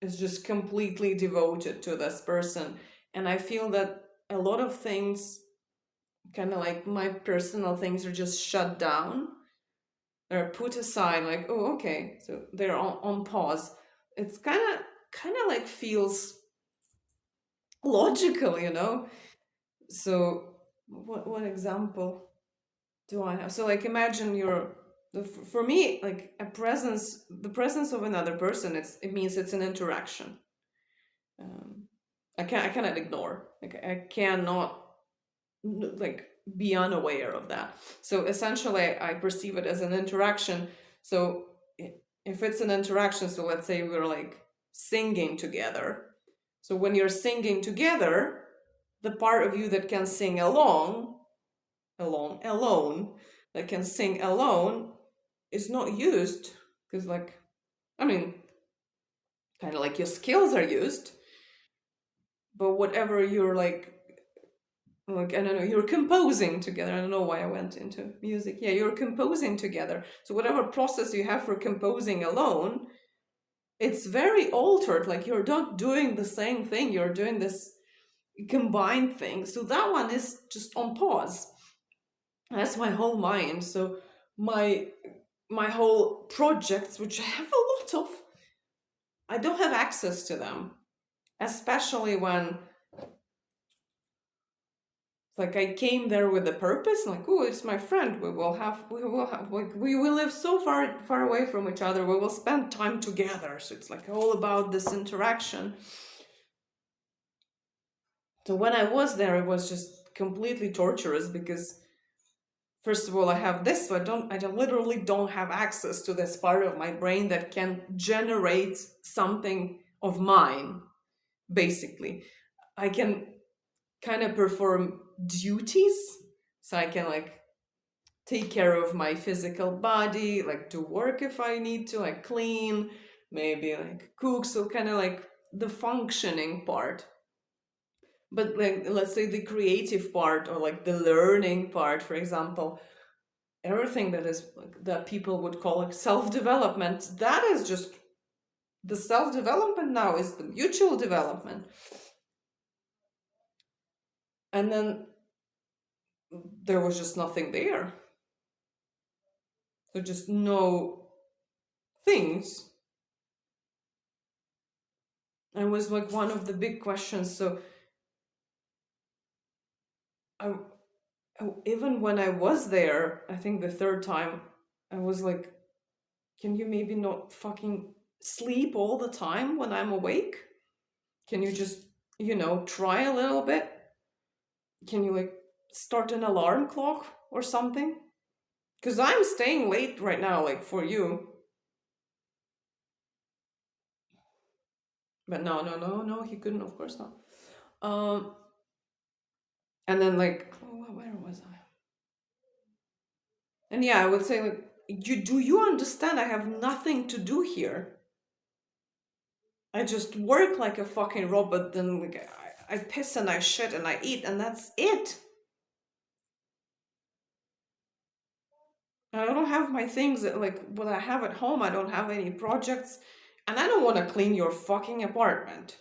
is just completely devoted to this person. And I feel that a lot of things, kind of like my personal things, are just shut down. They're put aside, like, oh, okay. So they're on pause. It's kind of like feels logical, you know? So what example do I have? So like imagine for me, like the presence of another person, it means it's an interaction. um, I cannot ignore. Like I cannot like be unaware of that. So essentially, I perceive it as an interaction. So if it's an interaction, so let's say we're like singing together. So when you're singing together, the part of you that can sing alone, that can sing alone, is not used because, like, I mean, kind of like your skills are used, but whatever you're like I don't know, you're composing together. I don't know why I went into music. Yeah, you're composing together. So whatever process you have for composing alone, it's very altered. Like you're not doing the same thing. You're doing this combined thing. So that one is just on pause. That's my whole mind. So my my whole projects, which I have a lot of, I don't have access to them. Especially when like I came there with a purpose, like, oh, it's my friend. Like we will live so far away from each other. We will spend time together. So it's like all about this interaction. So when I was there, it was just completely torturous because first of all, I have this, so I literally don't have access to this part of my brain that can generate something of mine, basically. I can kind of perform duties. So I can like take care of my physical body, like do work if I need to, like clean, maybe like cook. So kind of like the functioning part. But like let's say the creative part or like the learning part, for example, everything that is like, that people would call like self-development, that is just the self-development now is the mutual development. And then there was just nothing there. So just no things. And was like one of the big questions. So I, even when I was there, I think the third time, I was like, can you maybe not fucking sleep all the time when I'm awake? Can you just, try a little bit? Can you like start an alarm clock or something? Because I'm staying late right now, like for you. But no, no, no, no, he couldn't, of course not. Um, and then like, oh, where was I? And yeah, I would say like, you understand? I have nothing to do here. I just work like a fucking robot. Then like, I piss and I shit and I eat, and that's it. I don't have my things like what I have at home. I don't have any projects, and I don't want to clean your fucking apartment.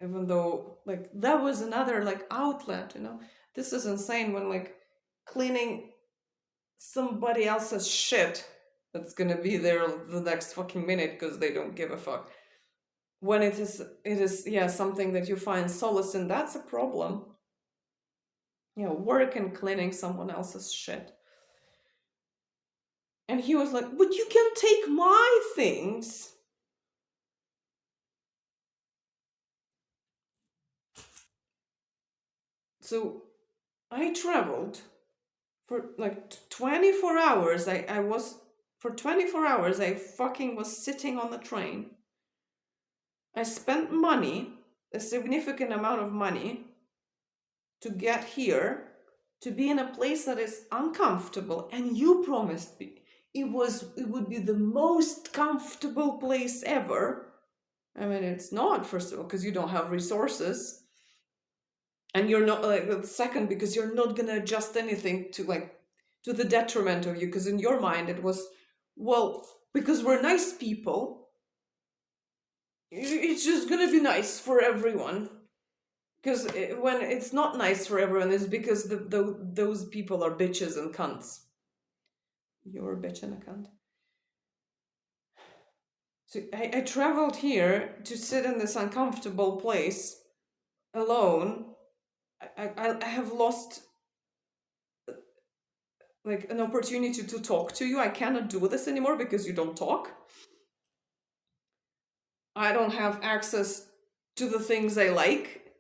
Even though like that was another like outlet, you know. This is insane when like cleaning somebody else's shit that's gonna be there the next fucking minute because they don't give a fuck. When it is yeah something that you find solace in, that's a problem. You know, work and cleaning someone else's shit. And he was like, "But you can take my things." So I traveled for like 24 hours. I was for 24 hours I fucking was sitting on the train. I spent money, a significant amount of money to get here, to be in a place that is uncomfortable, and you promised me it would be the most comfortable place ever. I mean, it's not, first of all, because you don't have resources, and you're not like the second because you're not gonna adjust anything to like to the detriment of you, because in your mind it was, well, because we're nice people, it's just gonna be nice for everyone. Because when it's not nice for everyone, it's because those people are bitches and cunts. You're a bitch and a cunt. So I traveled here to sit in this uncomfortable place alone. I have lost like an opportunity to talk to you. I cannot do this anymore because you don't talk. I don't have access to the things I like.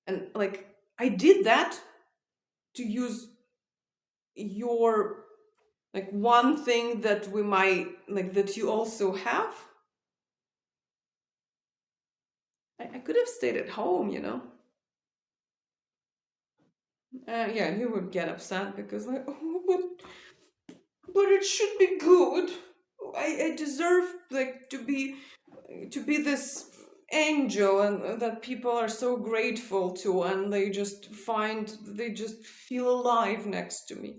And like, I did that to use your like one thing that we might like that you also have. I could have stayed at home, you know. Yeah, he would get upset because like, oh, but it should be good. I deserve like to be this angel and that people are so grateful to, and they just feel alive next to me.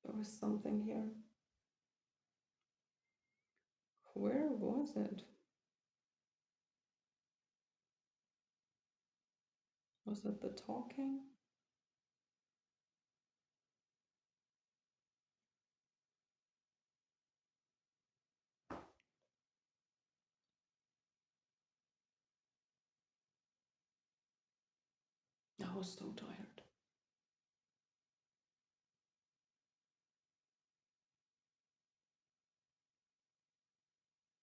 There was something here. Where was it? Was it the talking? I was so tired.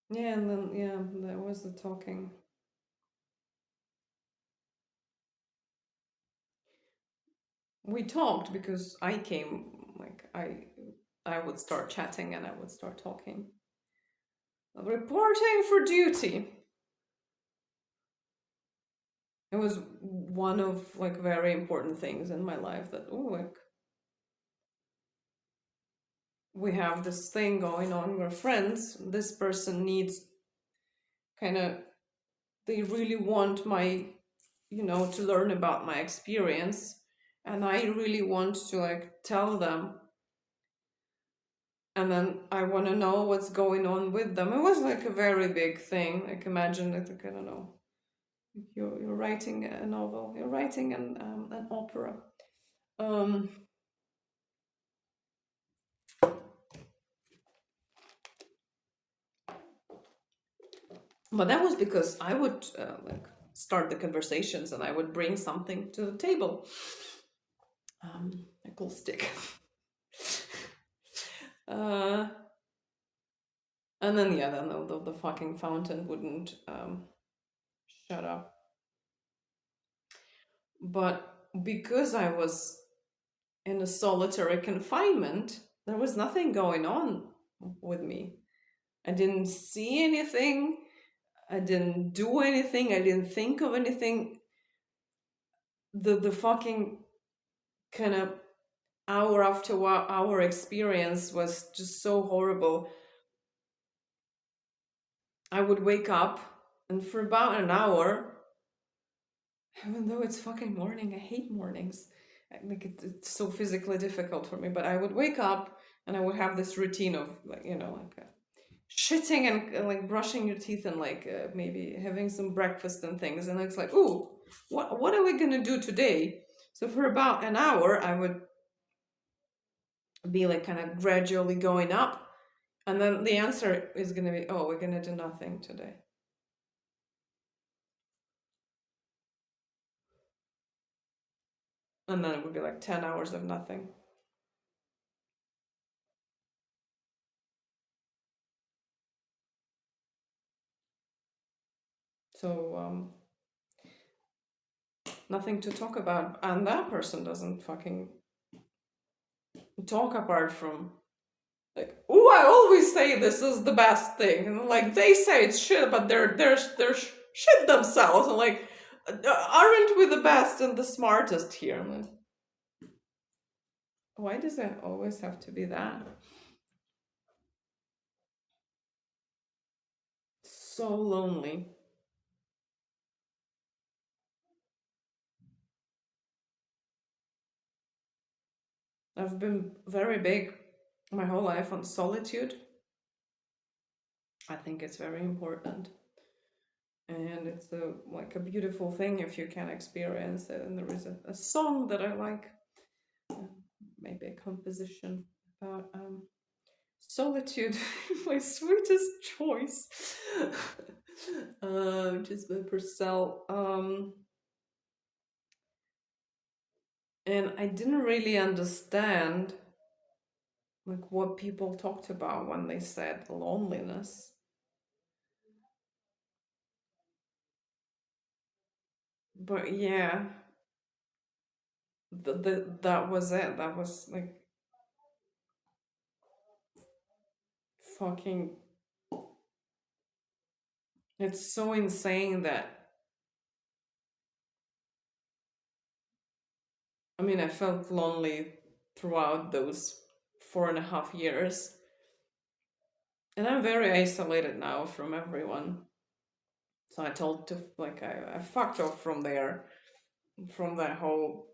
Yeah, and then yeah, there was the talking. We talked because I came like I would start chatting and I would start talking. Reporting for duty. It was one of like very important things in my life that oh like we have this thing going on, we're friends. This person needs kind of they really want my to learn about my experience, and I really want to like tell them, and then I want to know what's going on with them. It was like a very big thing. Like imagine it, like I don't know, you're writing a novel, you're writing an opera. Um, but that was because I would like start the conversations and I would bring something to the table. A cool stick. uh, and then yeah, then the fucking fountain wouldn't shut up. But because I was in a solitary confinement, there was nothing going on with me. I didn't see anything. I didn't do anything. I didn't think of anything. The fucking kind of hour after hour experience was just so horrible. I would wake up, and for about an hour, even though it's fucking morning, I hate mornings. Like it's so physically difficult for me. But I would wake up and I would have this routine of like shitting and like brushing your teeth and like maybe having some breakfast and things. And it's like, ooh, what are we gonna do today? So for about an hour, I would be like kind of gradually going up, and then the answer is gonna be, oh, we're gonna do nothing today. And then it would be like 10 hours of nothing. So nothing to talk about, and that person doesn't fucking talk apart from like, oh, I always say this is the best thing, and like they say it's shit, but they're shit themselves, and like, aren't we the best and the smartest here? I'm like, why does it always have to be that? So lonely. I've been very big my whole life on solitude. I think it's very important, and it's like a beautiful thing if you can experience it. And there is a song that I like, maybe a composition about solitude, my sweetest choice, just by Purcell. And I didn't really understand like what people talked about when they said loneliness. But yeah, that was it. That was like fucking. It's so insane that I mean I felt lonely throughout those 4.5 years, and I'm very isolated now from everyone. So I told to like I fucked off from there, from that whole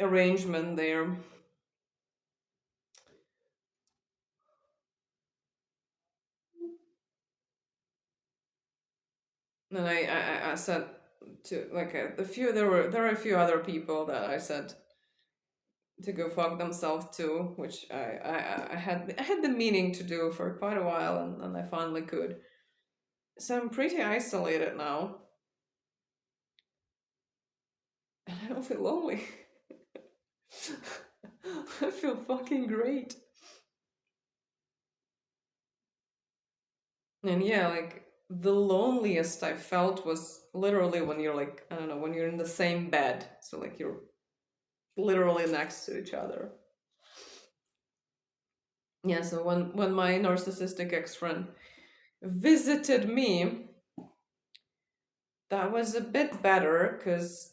arrangement there. And I said to like a few there are a few other people that I said to go fuck themselves too, which I had the meaning to do for quite a while, and I finally could. So I'm pretty isolated now, and I don't feel lonely. I feel fucking great. And yeah, like the loneliest I felt was literally when you're like, I don't know, when you're in the same bed. So like you're literally next to each other. Yeah, so when my narcissistic ex-friend visited me, that was a bit better because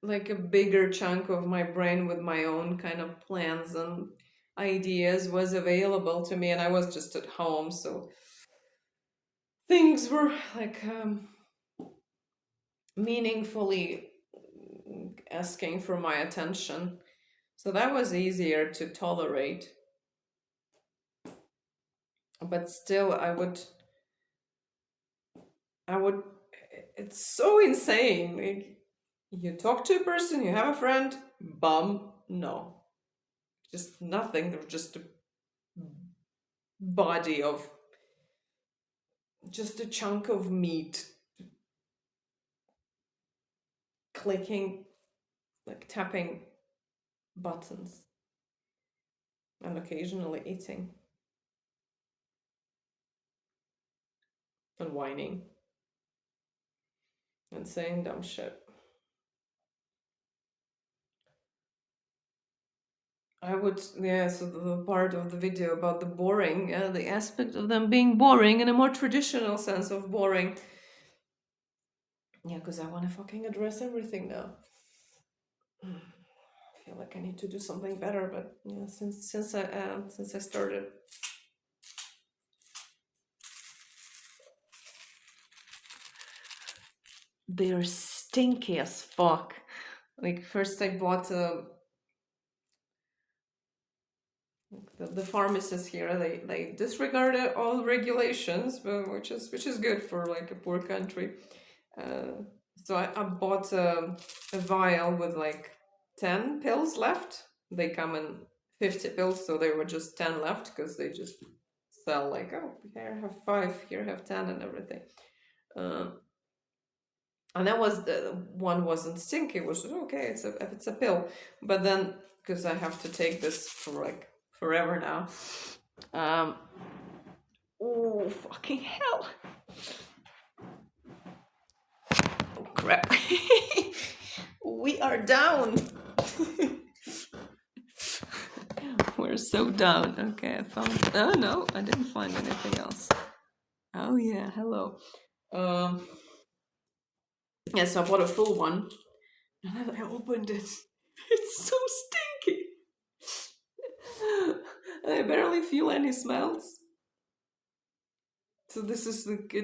like a bigger chunk of my brain with my own kind of plans and ideas was available to me, and I was just at home, so things were like meaningfully asking for my attention. So that was easier to tolerate. But still, I would, it's so insane. Like, you talk to a person, you have a friend, bum, no. Just nothing. There's just a body of, just a chunk of meat clicking, like tapping buttons and occasionally eating and whining. and saying dumb shit. I would, yeah, so the part of the video about the boring, the aspect of them being boring in a more traditional sense of boring. Yeah, because I want to fucking address everything now. I feel like I need to do something better, but yeah, since I started, they're stinky as fuck. Like first I bought the pharmacists here, they disregarded all regulations, but which is good for like a poor country. Uh, so I bought a vial with like 10 pills left. They come in 50 pills, so there were just 10 left because they just sell like, oh, here have 5, here have 10, and everything. Uh, and that was the one wasn't stinky. It was just, okay, it's a pill. But then because I have to take this for like forever now. Um, oh fucking hell! Oh crap! We are down. We're so down. Okay, I found. Oh no, I didn't find anything else. Oh yeah, hello. Um, yeah, so I bought a full one, and then I opened it. It's so stinky. I barely feel any smells. So this is like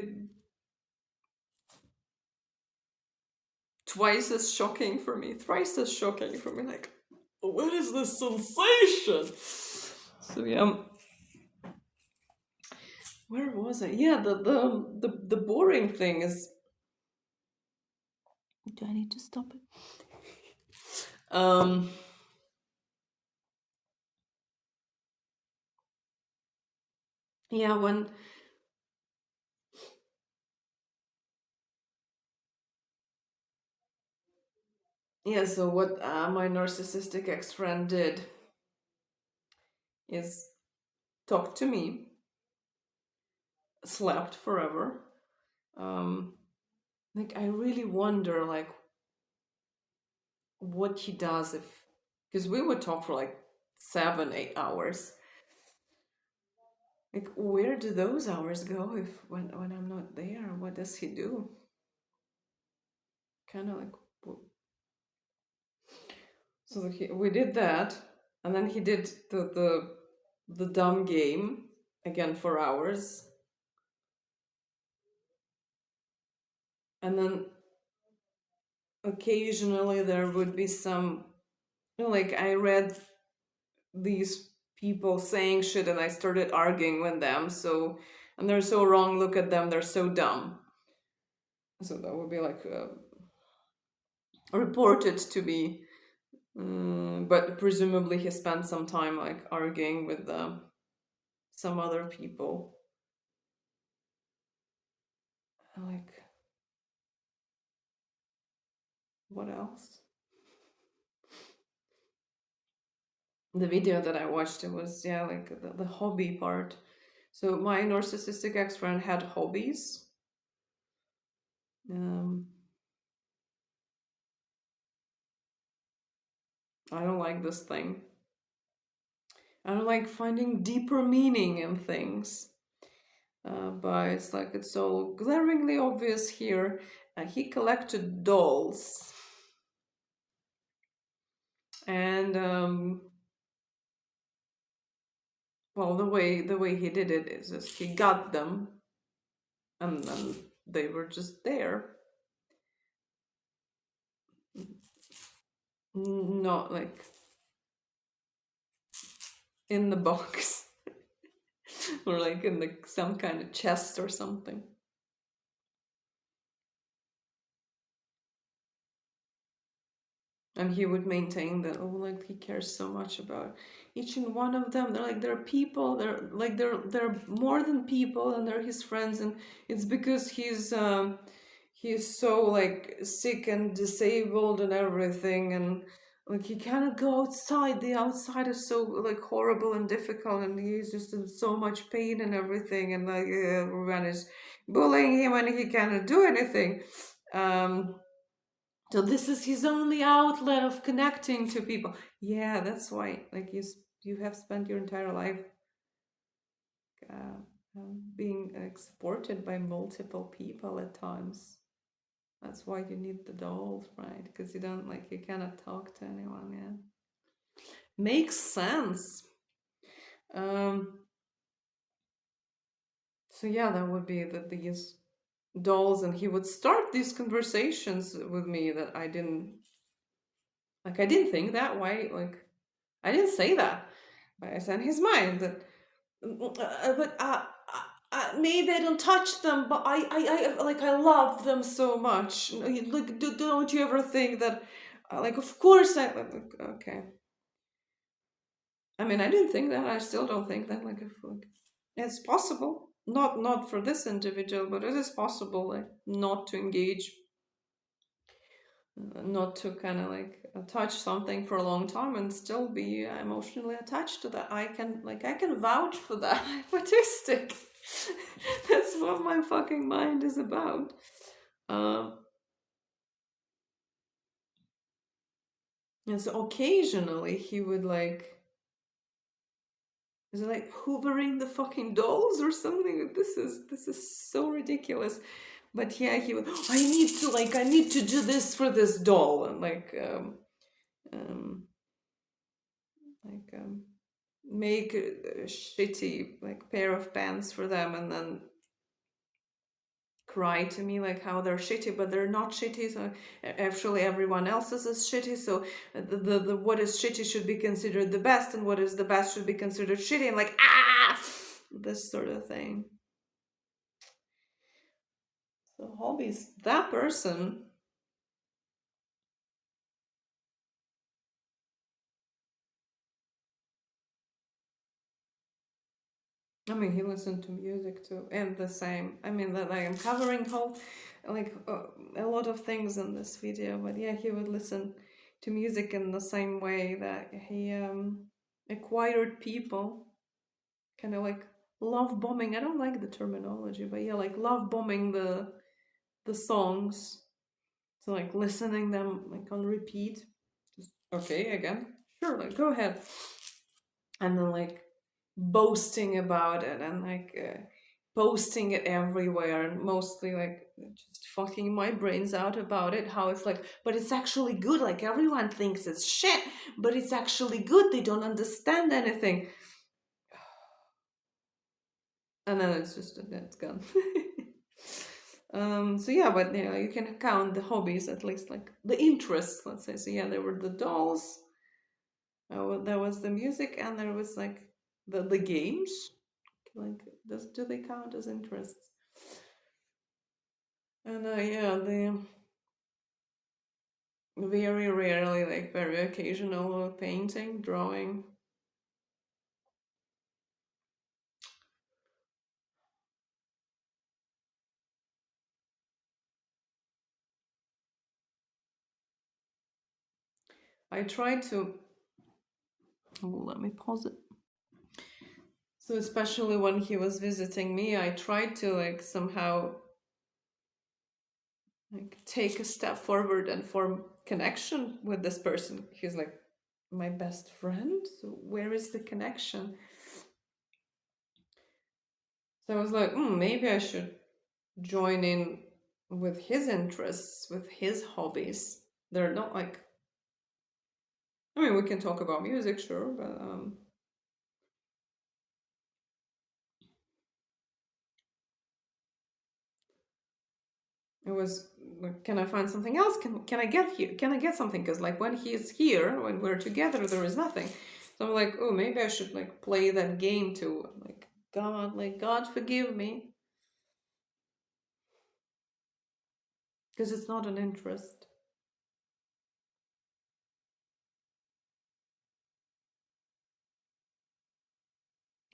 twice as shocking for me, thrice as shocking for me. Like, what is this sensation? So yeah, where was I? Yeah, the boring thing is. Do I need to stop it? Um. Yeah, when. Yeah, so what my narcissistic ex-friend did is talk to me, slept forever. Um, like I really wonder, like, what he does if, because we would talk for like 7, 8 hours. Like, where do those hours go if when I'm not there? What does he do? Kind of like, so we did that, and then he did the dumb game again for hours, and then occasionally there would be some, like I read these people saying shit and I started arguing with them, so, and they're so wrong, look at them, they're so dumb. So that would be like reported to be, but presumably he spent some time like arguing with some other people. Like, what else? The video that I watched, it was, yeah, like the hobby part. So my narcissistic ex-friend had hobbies. Um, I don't like this thing. I don't like finding deeper meaning in things. But it's like it's so glaringly obvious here. He collected dolls, and well, the way he did it is just he got them, and then they were just there, not like in the box or like in the some kind of chest or something. And he would maintain that, oh, like he cares so much about each and one of them. They're people, they're more than people, and they're his friends, and it's because he's so like sick and disabled and everything, and like he cannot go outside. The outside is so like horrible and difficult, and he's just in so much pain and everything, and like everyone is bullying him and he cannot do anything. Um, so this is his only outlet of connecting to people. Yeah, that's why. Like you have spent your entire life uh, being supported by multiple people at times. That's why you need the dolls, right? Because you cannot talk to anyone. Yeah, makes sense. Um, so yeah, that would be these dolls, and he would start these conversations with me that I didn't think that way. Like I didn't say that, but I said in his mind that, but maybe I don't touch them, but I love them so much. Like, don't you ever think that? Like, of course like, okay. I mean, I didn't think that. I still don't think that. Like, it's possible. Not for this individual, but it is possible. Like, not to engage, not to kind of like touch something for a long time and still be emotionally attached to that. I can vouch for that. I'm autistic. That's what my fucking mind is about. Um, and so occasionally he would like, is it like hoovering the fucking dolls or something? This is so ridiculous. But yeah, he would. I need to do this for this doll, and um, like make a shitty like pair of pants for them, and then cry to me like how they're shitty, but they're not shitty. So actually, everyone else's is shitty. So the what is shitty should be considered the best, and what is the best should be considered shitty, and like this sort of thing. So hobbies, that person. I mean, he listened to music too, and the same. I mean, that I am covering whole, like a lot of things in this video, but yeah, he would listen to music in the same way that he acquired people, kind of like love bombing. I don't like the terminology, but yeah, like love bombing the songs. So like listening them like on repeat. Just okay again, sure, like go ahead, and then like boasting about it and like posting it everywhere and mostly like just fucking my brains out about it, how it's like, but it's actually good, like everyone thinks it's shit, but it's actually good, they don't understand anything, and then it's just it's gone. So yeah, but you know, you can count the hobbies, at least like the interests, let's say. So yeah, there were the dolls, there was the music, and there was like the games. Like, do they count as interests? And yeah, the very rarely, like very occasional painting, drawing. I tried to. Oh, let me pause it. So especially when he was visiting me, I tried to like somehow like take a step forward and form connection with this person. He's like my best friend. So where is the connection? So I was like, maybe I should join in with his interests, with his hobbies. They're not like, I mean, we can talk about music, sure, but it was like, can I find something else? Can I get here? Can I get something? Because like when he's here, when we're together, there is nothing. So I'm like, oh, maybe I should like play that game too. Like God forgive me, because it's not an interest.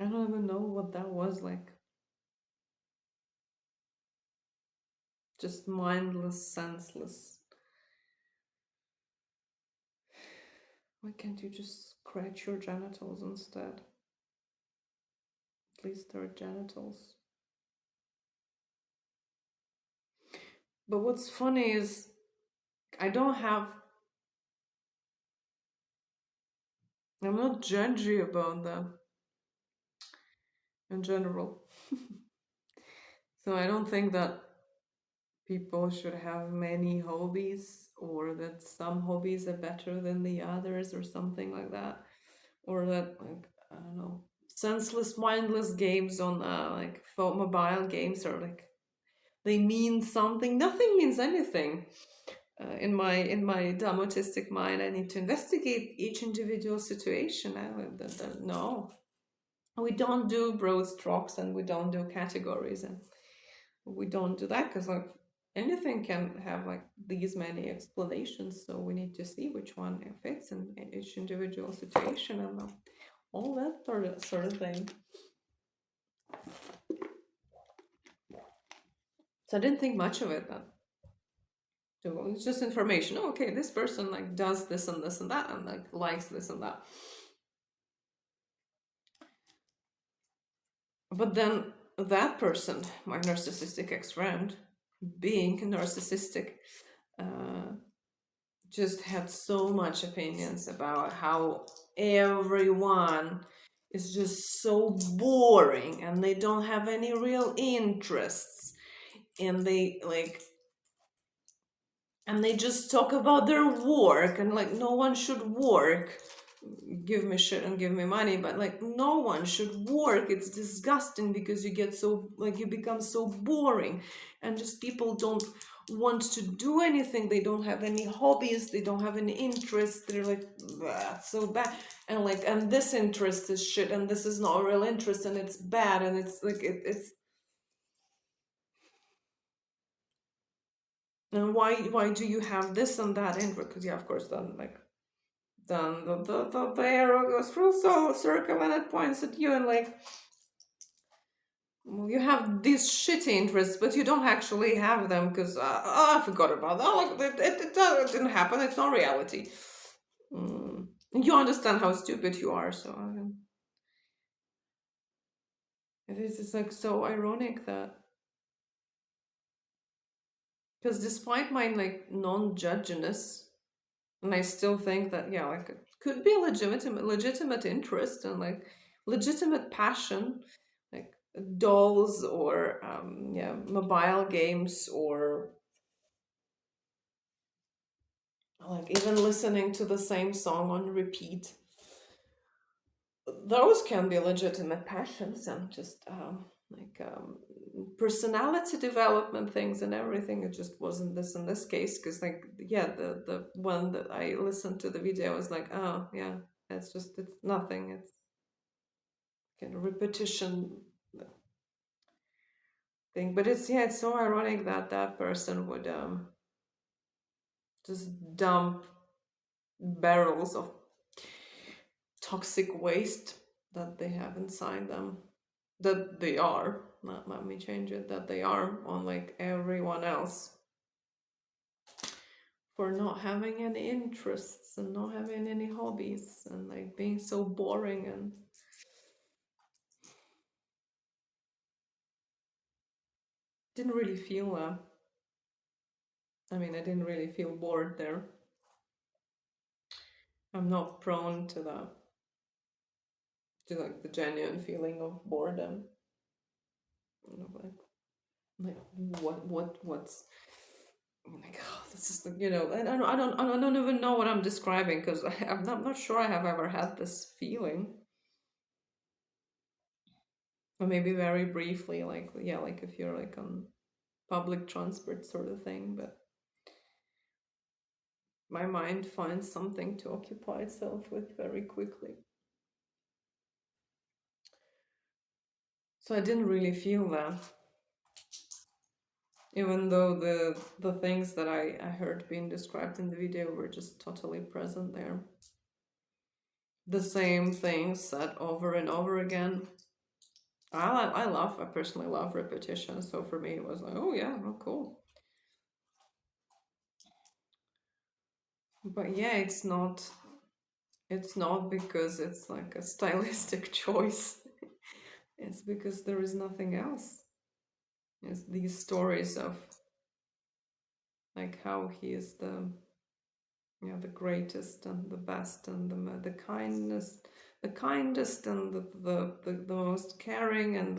I don't even know what that was like. Just mindless, senseless. Why can't you just scratch your genitals instead? At least they're genitals. But what's funny is I don't have, I'm not judgy about them in general. So I don't think that people should have many hobbies, or that some hobbies are better than the others, or something like that. Or that, like, I don't know, senseless, mindless games on like phone mobile games are like, they mean something. Nothing means anything. In my dumb autistic mind, I need to investigate each individual situation. No, we don't do broad strokes, and we don't do categories, and we don't do that because, like, anything can have like these many explanations. So we need to see which one fits in each individual situation, and all that sort of thing. So I didn't think much of it then. So it's just information. Oh, okay, this person like does this and this and that, and like likes this and that. But then that person, my narcissistic ex-friend, being narcissistic, uh, just had so much opinions about how everyone is just so boring, and they don't have any real interests, and they just talk about their work, and like no one should work. Give me shit and give me money, but like no one should work. It's disgusting because you get so, like, you become so boring, and just people don't want to do anything. They don't have any hobbies, they don't have any interests. They're like, so bad. And like, and this interest is shit, and this is not a real interest, and it's bad, and it's like it's and why do you have this and that interest? Because yeah, of course, then the arrow goes full circle, and it points at you, and like, well, you have these shitty interests, but you don't actually have them because I forgot about that. Like, it didn't happen. It's not reality. You understand how stupid you are, so it is just like so ironic that, because despite my like non-judginess, and I still think that, yeah, like, it could be a legitimate interest and like legitimate passion, like dolls, or yeah, mobile games, or like even listening to the same song on repeat. Those can be legitimate passions, and just personality development things and everything. It just wasn't this in this case, because like, yeah, the one that I listened to the video was like, oh yeah, it's nothing. It's kind of repetition thing. But it's, yeah, it's so ironic that that person would just dump barrels of toxic waste that they have inside them, that they are, not let me change it, that they are on like everyone else, for not having any interests and not having any hobbies, and like being so boring. And didn't really feel I mean, I didn't really feel bored there. I'm not prone to that, to like the genuine feeling of boredom. You know, like what's, oh my god, this is the, I don't even know what I'm describing, because I'm not sure I have ever had this feeling. Or maybe very briefly, like, yeah, like if you're like on public transport sort of thing, but my mind finds something to occupy itself with very quickly. So I didn't really feel that, even though the things that I heard being described in the video were just totally present there. The same things said over and over again. I personally love repetition, so for me it was like, oh yeah, oh cool. But yeah, it's not because it's like a stylistic choice. It's because there is nothing else. It's these stories of like how he is the the greatest and the best and the kindest and the most caring and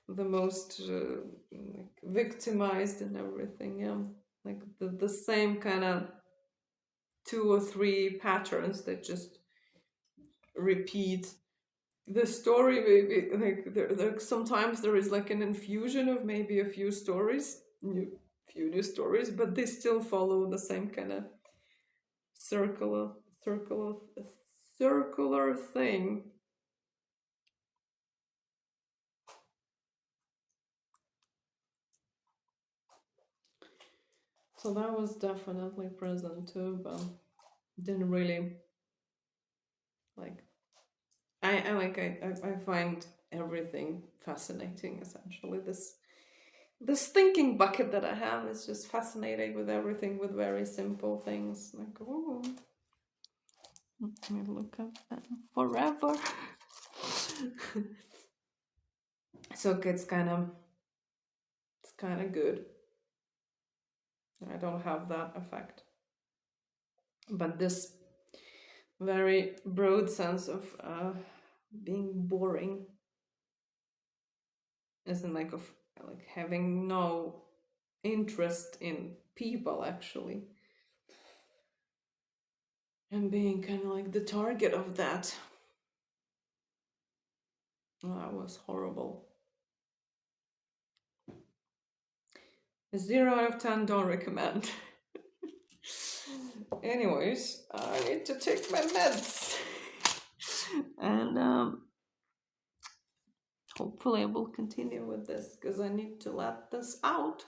the most like victimized and everything. Yeah, like the same kind of 2 or 3 patterns that just repeat the story. Maybe like there sometimes there is like an infusion of maybe a few stories, few new stories, but they still follow the same kind of circular circular circular thing. So that was definitely present too, but didn't really like. I find everything fascinating. Essentially, this thinking bucket that I have is just fascinated with everything, with very simple things. Like, oh, let me look up that forever. So it's kind of good. I don't have that effect, but this very broad sense of being boring, isn't like having no interest in people actually, and being kind of like the target of that. Oh, that was horrible. 0 out of 10, don't recommend. Anyways, I need to take my meds. And hopefully I will continue with this because I need to let this out.